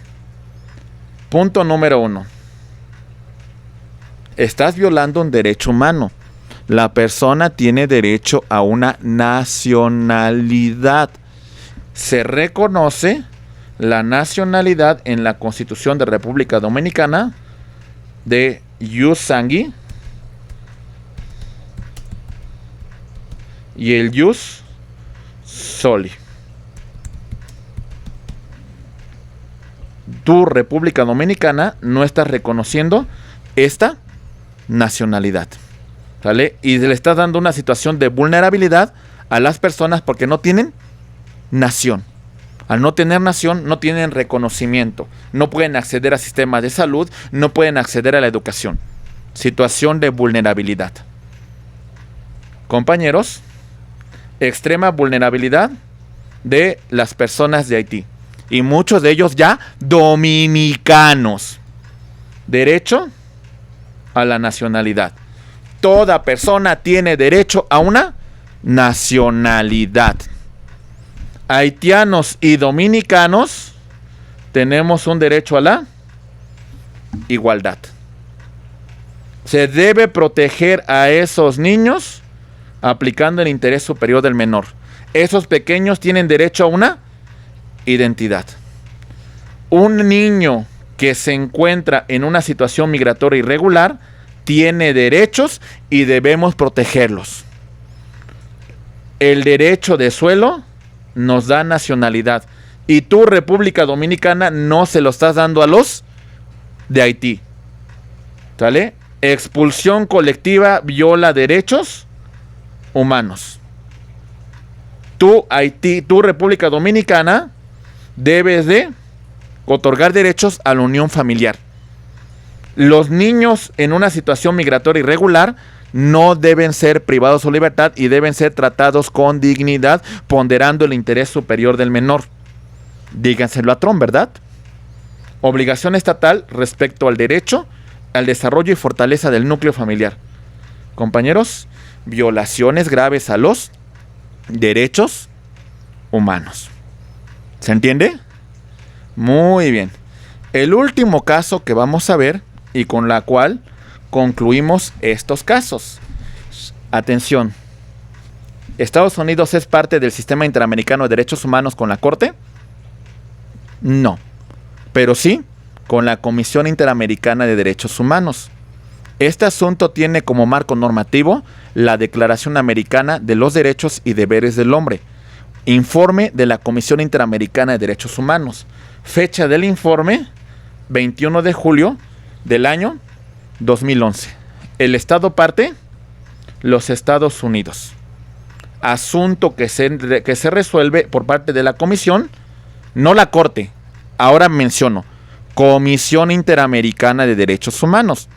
Punto número 1. Estás violando un derecho humano. La persona tiene derecho a una nacionalidad. Se reconoce la nacionalidad en la Constitución de República Dominicana de Ius Sanguinis y el Ius Soli. Tu República Dominicana no estás reconociendo esta nacionalidad, ¿vale? Y le estás dando una situación de vulnerabilidad a las personas porque no tienen nación. Al no tener nación, no tienen reconocimiento, no pueden acceder al sistema de salud, no pueden acceder a la educación. Situación de vulnerabilidad. Compañeros, extrema vulnerabilidad de las personas de Haití. Y muchos de ellos ya dominicanos. Derecho a la nacionalidad. Toda persona tiene derecho a una nacionalidad. Haitianos y dominicanos tenemos un derecho a la igualdad. Se debe proteger a esos niños aplicando el interés superior del menor. Esos pequeños tienen derecho a una identidad. Un niño que se encuentra en una situación migratoria irregular tiene derechos y debemos protegerlos. El derecho de suelo nos da nacionalidad y tu República Dominicana no se lo estás dando a los de Haití. ¿Sale? Expulsión colectiva viola derechos humanos. Tu Haití, tu República Dominicana debes de otorgar derechos a la unión familiar. Los niños en una situación migratoria irregular no deben ser privados de su libertad y deben ser tratados con dignidad, ponderando el interés superior del menor. Díganselo a Trump, ¿verdad? Obligación estatal respecto al derecho, al desarrollo y fortaleza del núcleo familiar. Compañeros, violaciones graves a los derechos humanos. ¿Se entiende? Muy bien. El último caso que vamos a ver y con la cual concluimos estos casos. Atención. ¿Estados Unidos es parte del Sistema Interamericano de Derechos Humanos con la Corte? No. Pero sí con la Comisión Interamericana de Derechos Humanos. Este asunto tiene como marco normativo la Declaración Americana de los Derechos y Deberes del Hombre. Informe de la Comisión Interamericana de Derechos Humanos. Fecha del informe, 21 de julio del año 2011. El Estado parte, los Estados Unidos. Asunto que se resuelve por parte de la Comisión, no la Corte. Ahora menciono, Comisión Interamericana de Derechos Humanos.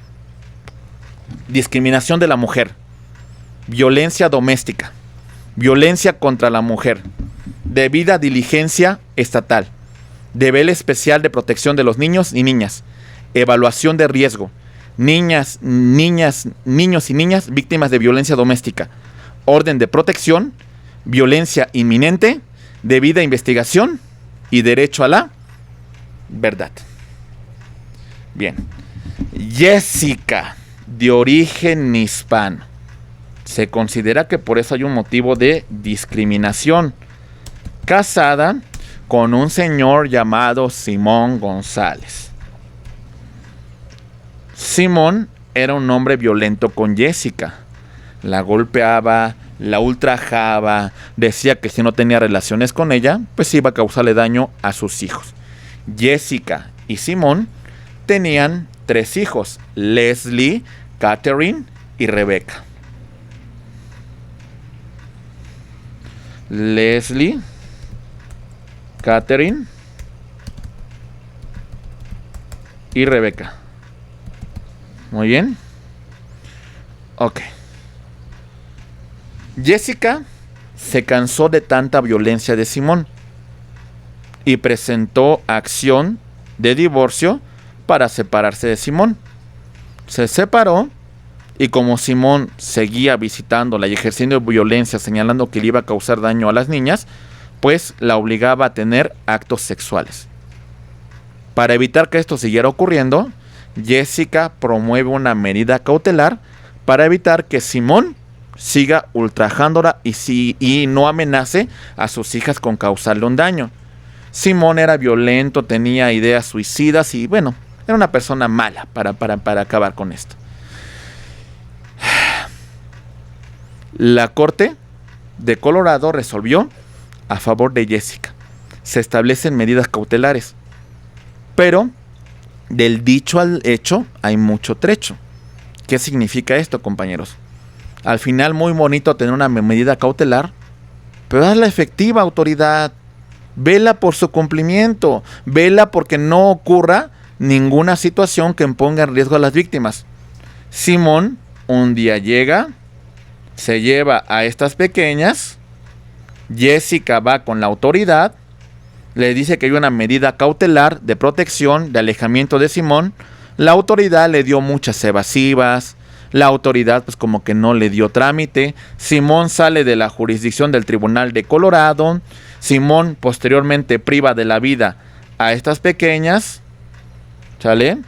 Discriminación de la mujer. Violencia doméstica. Violencia contra la mujer. Debida diligencia estatal. Deber especial de protección de los niños y niñas. Evaluación de riesgo. Niños y niñas víctimas de violencia doméstica. Orden de protección. Violencia inminente. Debida investigación. Y derecho a la verdad. Bien. Jessica, de origen hispano. Se considera que por eso hay un motivo de discriminación. Casada con un señor llamado Simón González. Simón era un hombre violento con Jessica. La golpeaba, la ultrajaba, decía que si no tenía relaciones con ella, pues iba a causarle daño a sus hijos. Jessica y Simón tenían 3 hijos: Leslie, Catherine y Rebecca. Leslie, Catherine y Rebecca. Muy bien. Ok. Jessica se cansó de tanta violencia de Simón y presentó acción de divorcio para separarse de Simón. Se separó y como Simón seguía visitándola y ejerciendo violencia, señalando que le iba a causar daño a las niñas, pues la obligaba a tener actos sexuales. Para evitar que esto siguiera ocurriendo, Jessica promueve una medida cautelar para evitar que Simón siga ultrajándola y no amenace a sus hijas con causarle un daño. Simón era violento, tenía ideas suicidas y bueno, era una persona mala para acabar con esto. La Corte de Colorado resolvió a favor de Jessica. Se establecen medidas cautelares, pero del dicho al hecho hay mucho trecho. ¿Qué significa esto, compañeros? Al final, muy bonito tener una medida cautelar, pero hazla efectiva, autoridad. Vela por su cumplimiento, vela porque no ocurra ninguna situación que ponga en riesgo a las víctimas. Simón un día llega, se lleva a estas pequeñas, Jessica va con la autoridad, le dice que hay una medida cautelar de protección, de alejamiento de Simón. La autoridad le dio muchas evasivas, la autoridad pues como que no le dio trámite. Simón sale de la jurisdicción del Tribunal de Colorado. Simón posteriormente priva de la vida a estas pequeñas, ¿sale?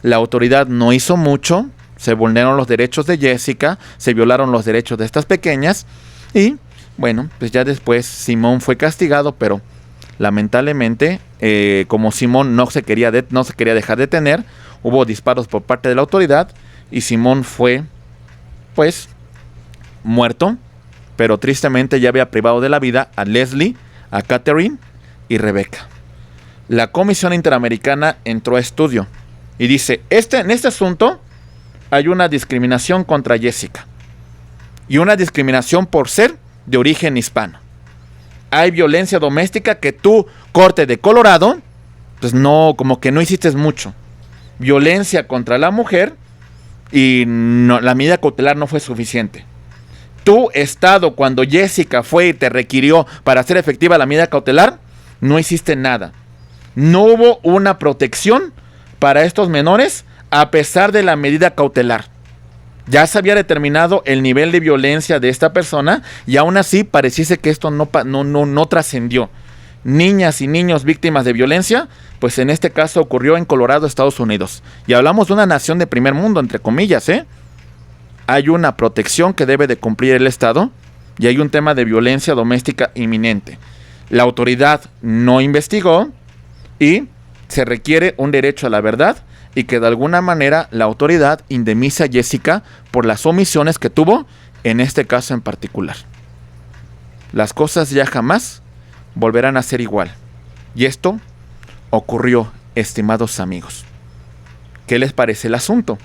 La autoridad no hizo mucho, se vulneraron los derechos de Jessica, se violaron los derechos de estas pequeñas y bueno, pues ya después Simón fue castigado, pero lamentablemente como Simón no se quería dejar detener, hubo disparos por parte de la autoridad y Simón fue pues muerto, pero tristemente ya había privado de la vida a Leslie, a Catherine y Rebecca. La Comisión Interamericana entró a estudio y dice, en este asunto hay una discriminación contra Jessica y una discriminación por ser de origen hispano. Hay violencia doméstica que tú, Corte de Colorado, pues no, como que no hiciste mucho. Violencia contra la mujer y no, la medida cautelar no fue suficiente. Tu estado, cuando Jessica fue y te requirió para hacer efectiva la medida cautelar, no hiciste nada. No hubo una protección para estos menores a pesar de la medida cautelar. Ya se había determinado el nivel de violencia de esta persona y aún así pareciese que esto no trascendió. Niñas y niños víctimas de violencia, pues en este caso ocurrió en Colorado, Estados Unidos. Y hablamos de una nación de primer mundo, entre comillas, ¿eh? Hay una protección que debe de cumplir el Estado y hay un tema de violencia doméstica inminente. La autoridad no investigó y se requiere un derecho a la verdad y que de alguna manera la autoridad indemnice a Jessica por las omisiones que tuvo en este caso en particular. Las cosas ya jamás volverán a ser igual. Y esto ocurrió, estimados amigos. ¿Qué les parece el asunto?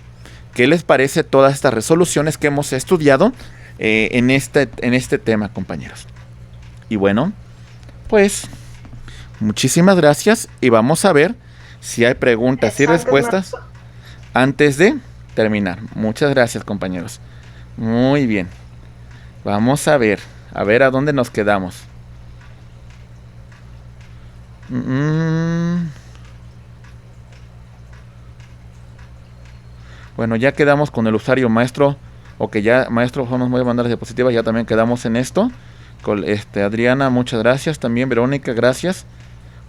¿Qué les parece todas estas resoluciones que hemos estudiado en este tema, compañeros? Y bueno, pues muchísimas gracias y vamos a ver si hay preguntas y respuestas antes de terminar. Muchas gracias, compañeros. Muy bien. Vamos a ver a dónde nos quedamos. Bueno, ya quedamos con el usuario maestro. Ok, ya maestro nos voy a mandar las diapositivas. Ya también quedamos en esto. Con Adriana, muchas gracias. También Verónica, gracias.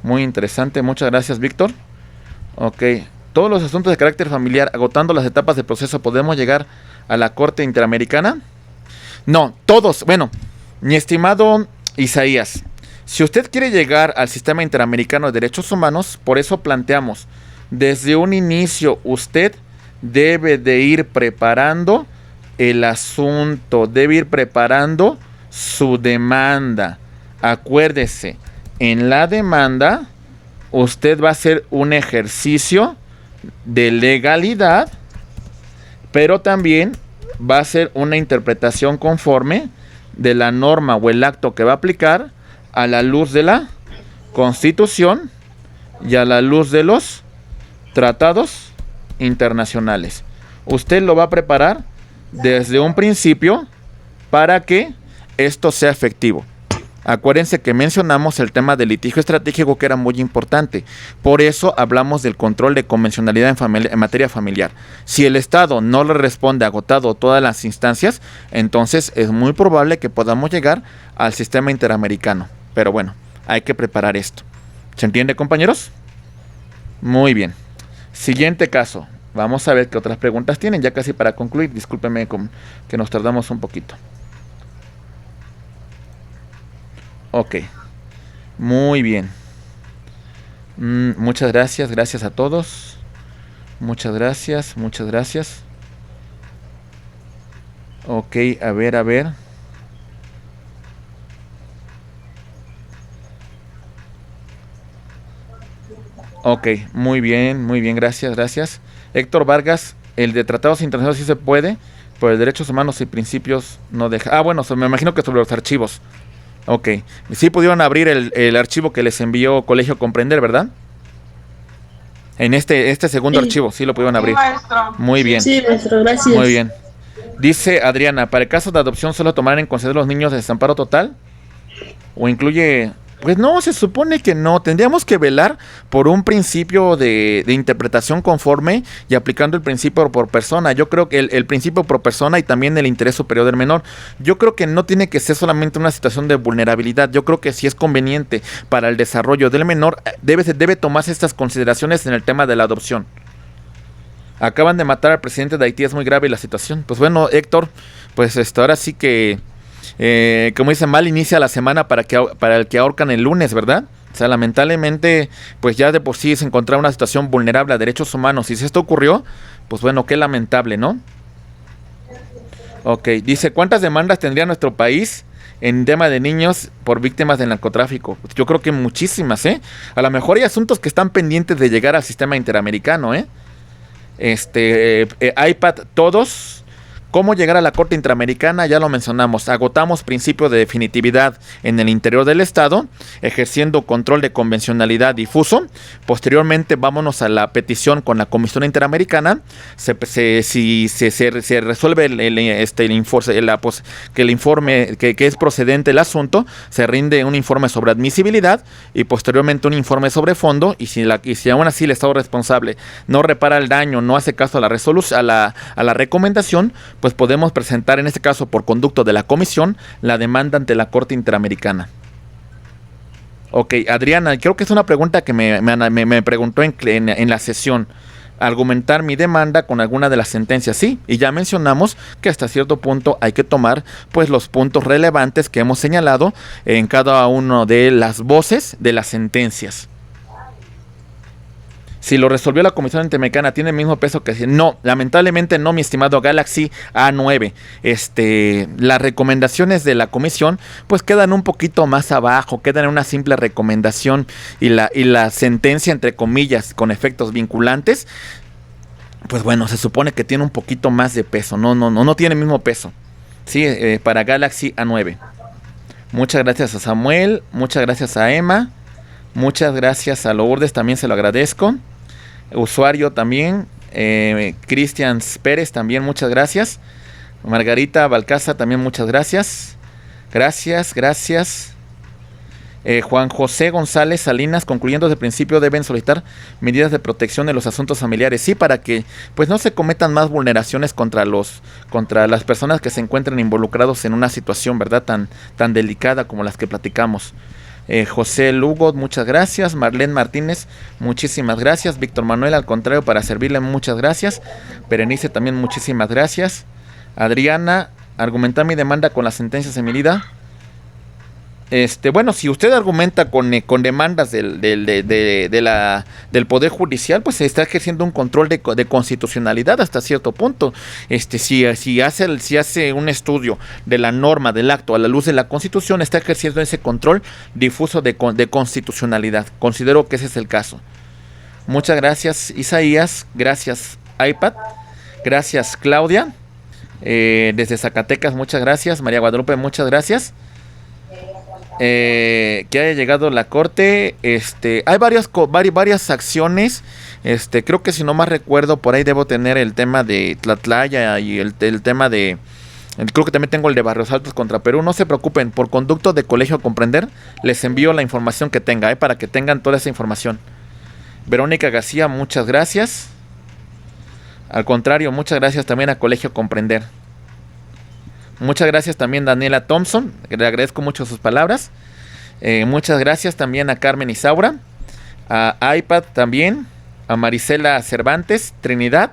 Muy interesante, muchas gracias, Víctor. Ok, todos los asuntos de carácter familiar, agotando las etapas del proceso, ¿podemos llegar a la Corte Interamericana? No, todos. Bueno, mi estimado Isaías, Si usted quiere llegar al sistema interamericano de derechos humanos, por eso planteamos, desde un inicio usted debe de ir preparando el asunto, debe ir preparando su demanda. Acuérdese, en la demanda usted va a hacer un ejercicio de legalidad, pero también va a hacer una interpretación conforme de la norma o el acto que va a aplicar a la luz de la Constitución y a la luz de los tratados internacionales. Usted lo va a preparar desde un principio para que esto sea efectivo. Acuérdense que mencionamos el tema del litigio estratégico, que era muy importante. Por eso hablamos del control de convencionalidad en materia familiar. Si el Estado no le responde agotado todas las instancias, entonces es muy probable que podamos llegar al sistema interamericano. Pero bueno, hay que preparar esto. ¿Se entiende, compañeros? Muy bien. Siguiente caso. Vamos a ver qué otras preguntas tienen, ya casi para concluir. Discúlpenme que nos tardamos un poquito. Ok, muy bien. Muchas gracias, gracias a todos. Muchas gracias, muchas gracias. Ok, a ver. Ok, muy bien, gracias. Héctor Vargas, el de tratados internacionales sí se puede, pero de derechos humanos y principios no deja. Ah, bueno, me imagino que sobre los archivos. Ok, sí pudieron abrir el archivo que les envió Colegio Comprender, ¿verdad? En este segundo archivo, sí lo pudieron abrir. Muy bien. Sí, maestro, gracias. Muy bien. Dice Adriana, ¿para el caso de adopción solo tomarán en consideración los niños de desamparo total? ¿O incluye...? Pues no, se supone que no. Tendríamos que velar por un principio de interpretación conforme y aplicando el principio por persona. Yo creo que el principio por persona y también el interés superior del menor. Yo creo que no tiene que ser solamente una situación de vulnerabilidad. Yo creo que si es conveniente para el desarrollo del menor, debe tomarse estas consideraciones en el tema de la adopción. Acaban de matar al presidente de Haití, es muy grave la situación. Pues bueno, Héctor, pues ahora sí que... como dice, mal inicia la semana para el que ahorcan el lunes, ¿verdad? O sea, lamentablemente, pues ya de por sí se encontraba una situación vulnerable a derechos humanos. Y si esto ocurrió, pues bueno, qué lamentable, ¿no? Ok, dice, ¿cuántas demandas tendría nuestro país en tema de niños por víctimas del narcotráfico? Yo creo que muchísimas, ¿eh? A lo mejor hay asuntos que están pendientes de llegar al sistema interamericano, ¿eh? iPad, todos... ¿Cómo llegar a la Corte Interamericana? Ya lo mencionamos. Agotamos principio de definitividad en el interior del Estado, ejerciendo control de convencionalidad difuso. Posteriormente, vámonos a la petición con la Comisión Interamericana. Si se resuelve el informe que es procedente el asunto, se rinde un informe sobre admisibilidad y posteriormente un informe sobre fondo. Y si aún así el Estado responsable no repara el daño, no hace caso a la resolución, a la recomendación, pues podemos presentar, en este caso por conducto de la comisión, la demanda ante la Corte Interamericana. Ok, Adriana, creo que es una pregunta que me preguntó en la sesión. Argumentar mi demanda con alguna de las sentencias, sí, y ya mencionamos que hasta cierto punto hay que tomar pues los puntos relevantes que hemos señalado en cada una de las voces de las sentencias. Si lo resolvió la Comisión Interamericana, ¿tiene el mismo peso que si? No, lamentablemente no, mi estimado Galaxy A9. Las recomendaciones de la Comisión pues quedan un poquito más abajo, quedan en una simple recomendación y la sentencia, entre comillas, con efectos vinculantes, pues bueno, se supone que tiene un poquito más de peso. No tiene el mismo peso. Sí, para Galaxy A9. Muchas gracias a Samuel, muchas gracias a Emma, muchas gracias a Lourdes, también se lo agradezco. Usuario también, Cristian Pérez también, muchas gracias. Margarita Balcaza también, muchas gracias. Gracias. Juan José González Salinas, concluyendo desde el principio deben solicitar medidas de protección en los asuntos familiares, sí, para que pues no se cometan más vulneraciones contra las personas que se encuentran involucrados en una situación, ¿verdad?, tan delicada como las que platicamos. José Lugo, muchas gracias. Marlene Martínez, muchísimas gracias. Víctor Manuel, al contrario, para servirle, muchas gracias. Berenice también, muchísimas gracias. Adriana, argumentar mi demanda con las sentencias emitida. Bueno, si usted argumenta con demandas del Poder Judicial, pues se está ejerciendo un control de constitucionalidad hasta cierto punto. Si hace un estudio de la norma, del acto, a la luz de la Constitución, está ejerciendo ese control difuso de constitucionalidad. Considero que ese es el caso. Muchas gracias, Isaías. Gracias, iPad. Gracias, Claudia. Desde Zacatecas, muchas gracias. María Guadalupe, muchas gracias. Que haya llegado la corte. Hay varias acciones. Creo que si no más recuerdo, por ahí debo tener el tema de Tlatlaya y el tema de... Creo que también tengo el de Barrios Altos contra Perú. No se preocupen, por conducto de Colegio Comprender les envío la información que tenga, para que tengan toda esa información. Verónica García, muchas gracias. Al contrario, muchas gracias también a Colegio Comprender. Muchas gracias también Daniela Thompson, le agradezco mucho sus palabras. Muchas gracias también a Carmen Isaura, a iPad también, a Marisela Cervantes, Trinidad.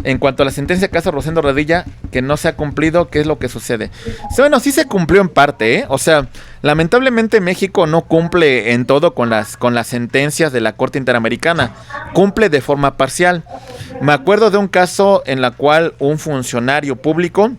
En cuanto a la sentencia de caso Rosendo Radilla, que no se ha cumplido, ¿qué es lo que sucede? Bueno, sí se cumplió en parte, ¿eh? O sea, lamentablemente México no cumple en todo con las sentencias de la Corte Interamericana, cumple de forma parcial. Me acuerdo de un caso en la cual un funcionario público,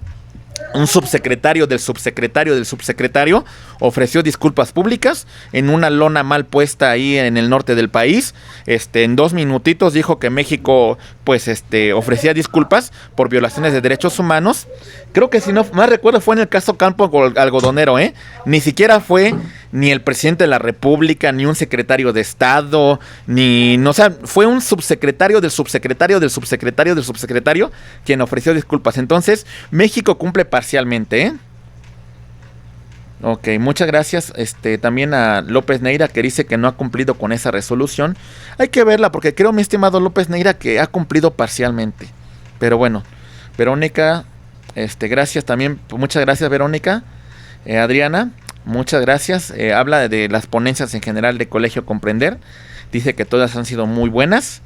un subsecretario del subsecretario ofreció disculpas públicas en una lona mal puesta ahí en el norte del país. En 2 minutitos dijo que México pues ofrecía disculpas por violaciones de derechos humanos. Creo que si no más recuerdo fue en el caso Campo Algodonero, ni siquiera fue ni el presidente de la República, ni un secretario de Estado, fue un subsecretario del subsecretario del subsecretario del subsecretario quien ofreció disculpas. Entonces, México cumple parcialmente, Ok, muchas gracias también a López Neira, que dice que no ha cumplido con esa resolución. Hay que verla porque creo, mi estimado López Neira, que ha cumplido parcialmente. Pero bueno, Verónica, gracias también, muchas gracias Verónica. Adriana, muchas gracias. Habla de las ponencias en general de Colegio Comprender. Dice que todas han sido muy buenas.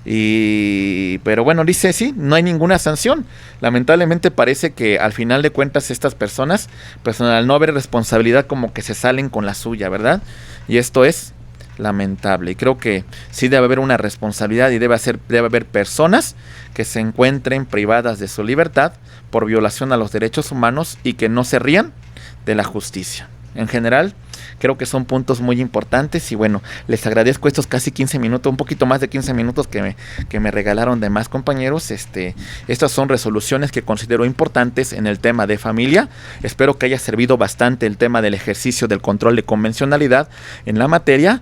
Pero bueno, dice sí, no hay ninguna sanción. Lamentablemente parece que al final de cuentas estas personas, pues al no haber responsabilidad, como que se salen con la suya, ¿verdad? Y esto es lamentable. Y creo que sí debe haber una responsabilidad y debe haber personas que se encuentren privadas de su libertad por violación a los derechos humanos y que no se rían de la justicia. En general, creo que son puntos muy importantes y bueno, les agradezco estos casi 15 minutos, un poquito más de 15 minutos que me regalaron de más compañeros. Estas son resoluciones que considero importantes en el tema de familia. Espero que haya servido bastante el tema del ejercicio del control de convencionalidad en la materia.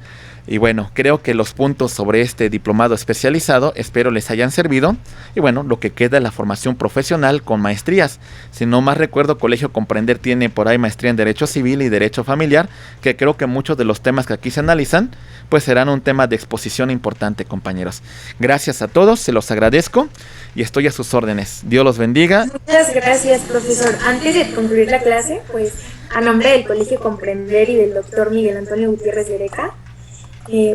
Y bueno, creo que los puntos sobre este diplomado especializado, espero les hayan servido. Y bueno, lo que queda es la formación profesional con maestrías. Si no más recuerdo, Colegio Comprender tiene por ahí maestría en Derecho Civil y Derecho Familiar, que creo que muchos de los temas que aquí se analizan, pues serán un tema de exposición importante, compañeros. Gracias a todos, se los agradezco y estoy a sus órdenes. Dios los bendiga. Muchas gracias, profesor. Antes de concluir la clase, pues a nombre del Colegio Comprender y del doctor Miguel Antonio Gutiérrez de Ereca,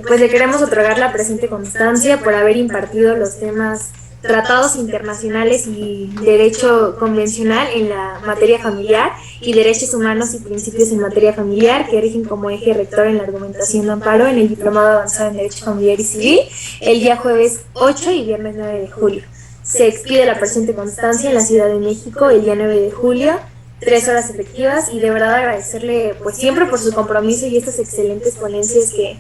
pues le queremos otorgar la presente constancia por haber impartido los temas tratados internacionales y derecho convencional en la materia familiar y derechos humanos y principios en materia familiar, que rigen como eje rector en la argumentación de amparo en el diplomado avanzado en Derecho Familiar y Civil el día jueves 8 y viernes 9 de julio. Se expide la presente constancia en la Ciudad de México el día 9 de julio, 3 horas efectivas, y de verdad agradecerle pues siempre por su compromiso y estas excelentes ponencias que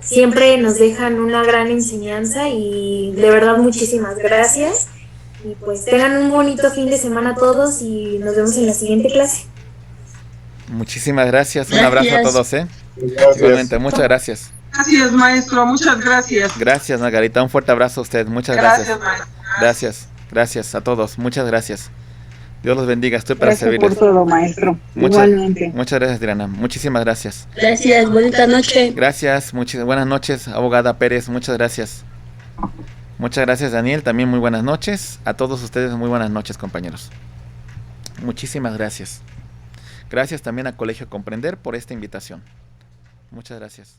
siempre nos dejan una gran enseñanza, y de verdad muchísimas gracias. Y pues tengan un bonito fin de semana todos y nos vemos en la siguiente clase. Muchísimas gracias. Un abrazo a todos, Igualmente, muchas gracias. Gracias, maestro, muchas gracias. Gracias, Margarita, un fuerte abrazo a usted. Muchas gracias. Gracias a todos, muchas gracias. Dios los bendiga, estoy para servirles. Gracias por todo, maestro. Igualmente. Muchas gracias, Adriana. Muchísimas gracias. Gracias, bonita noche. Gracias, buenas noches, abogada Pérez. Muchas gracias. Muchas gracias, Daniel. También muy buenas noches. A todos ustedes, muy buenas noches, compañeros. Muchísimas gracias. Gracias también a Colegio Comprender por esta invitación. Muchas gracias.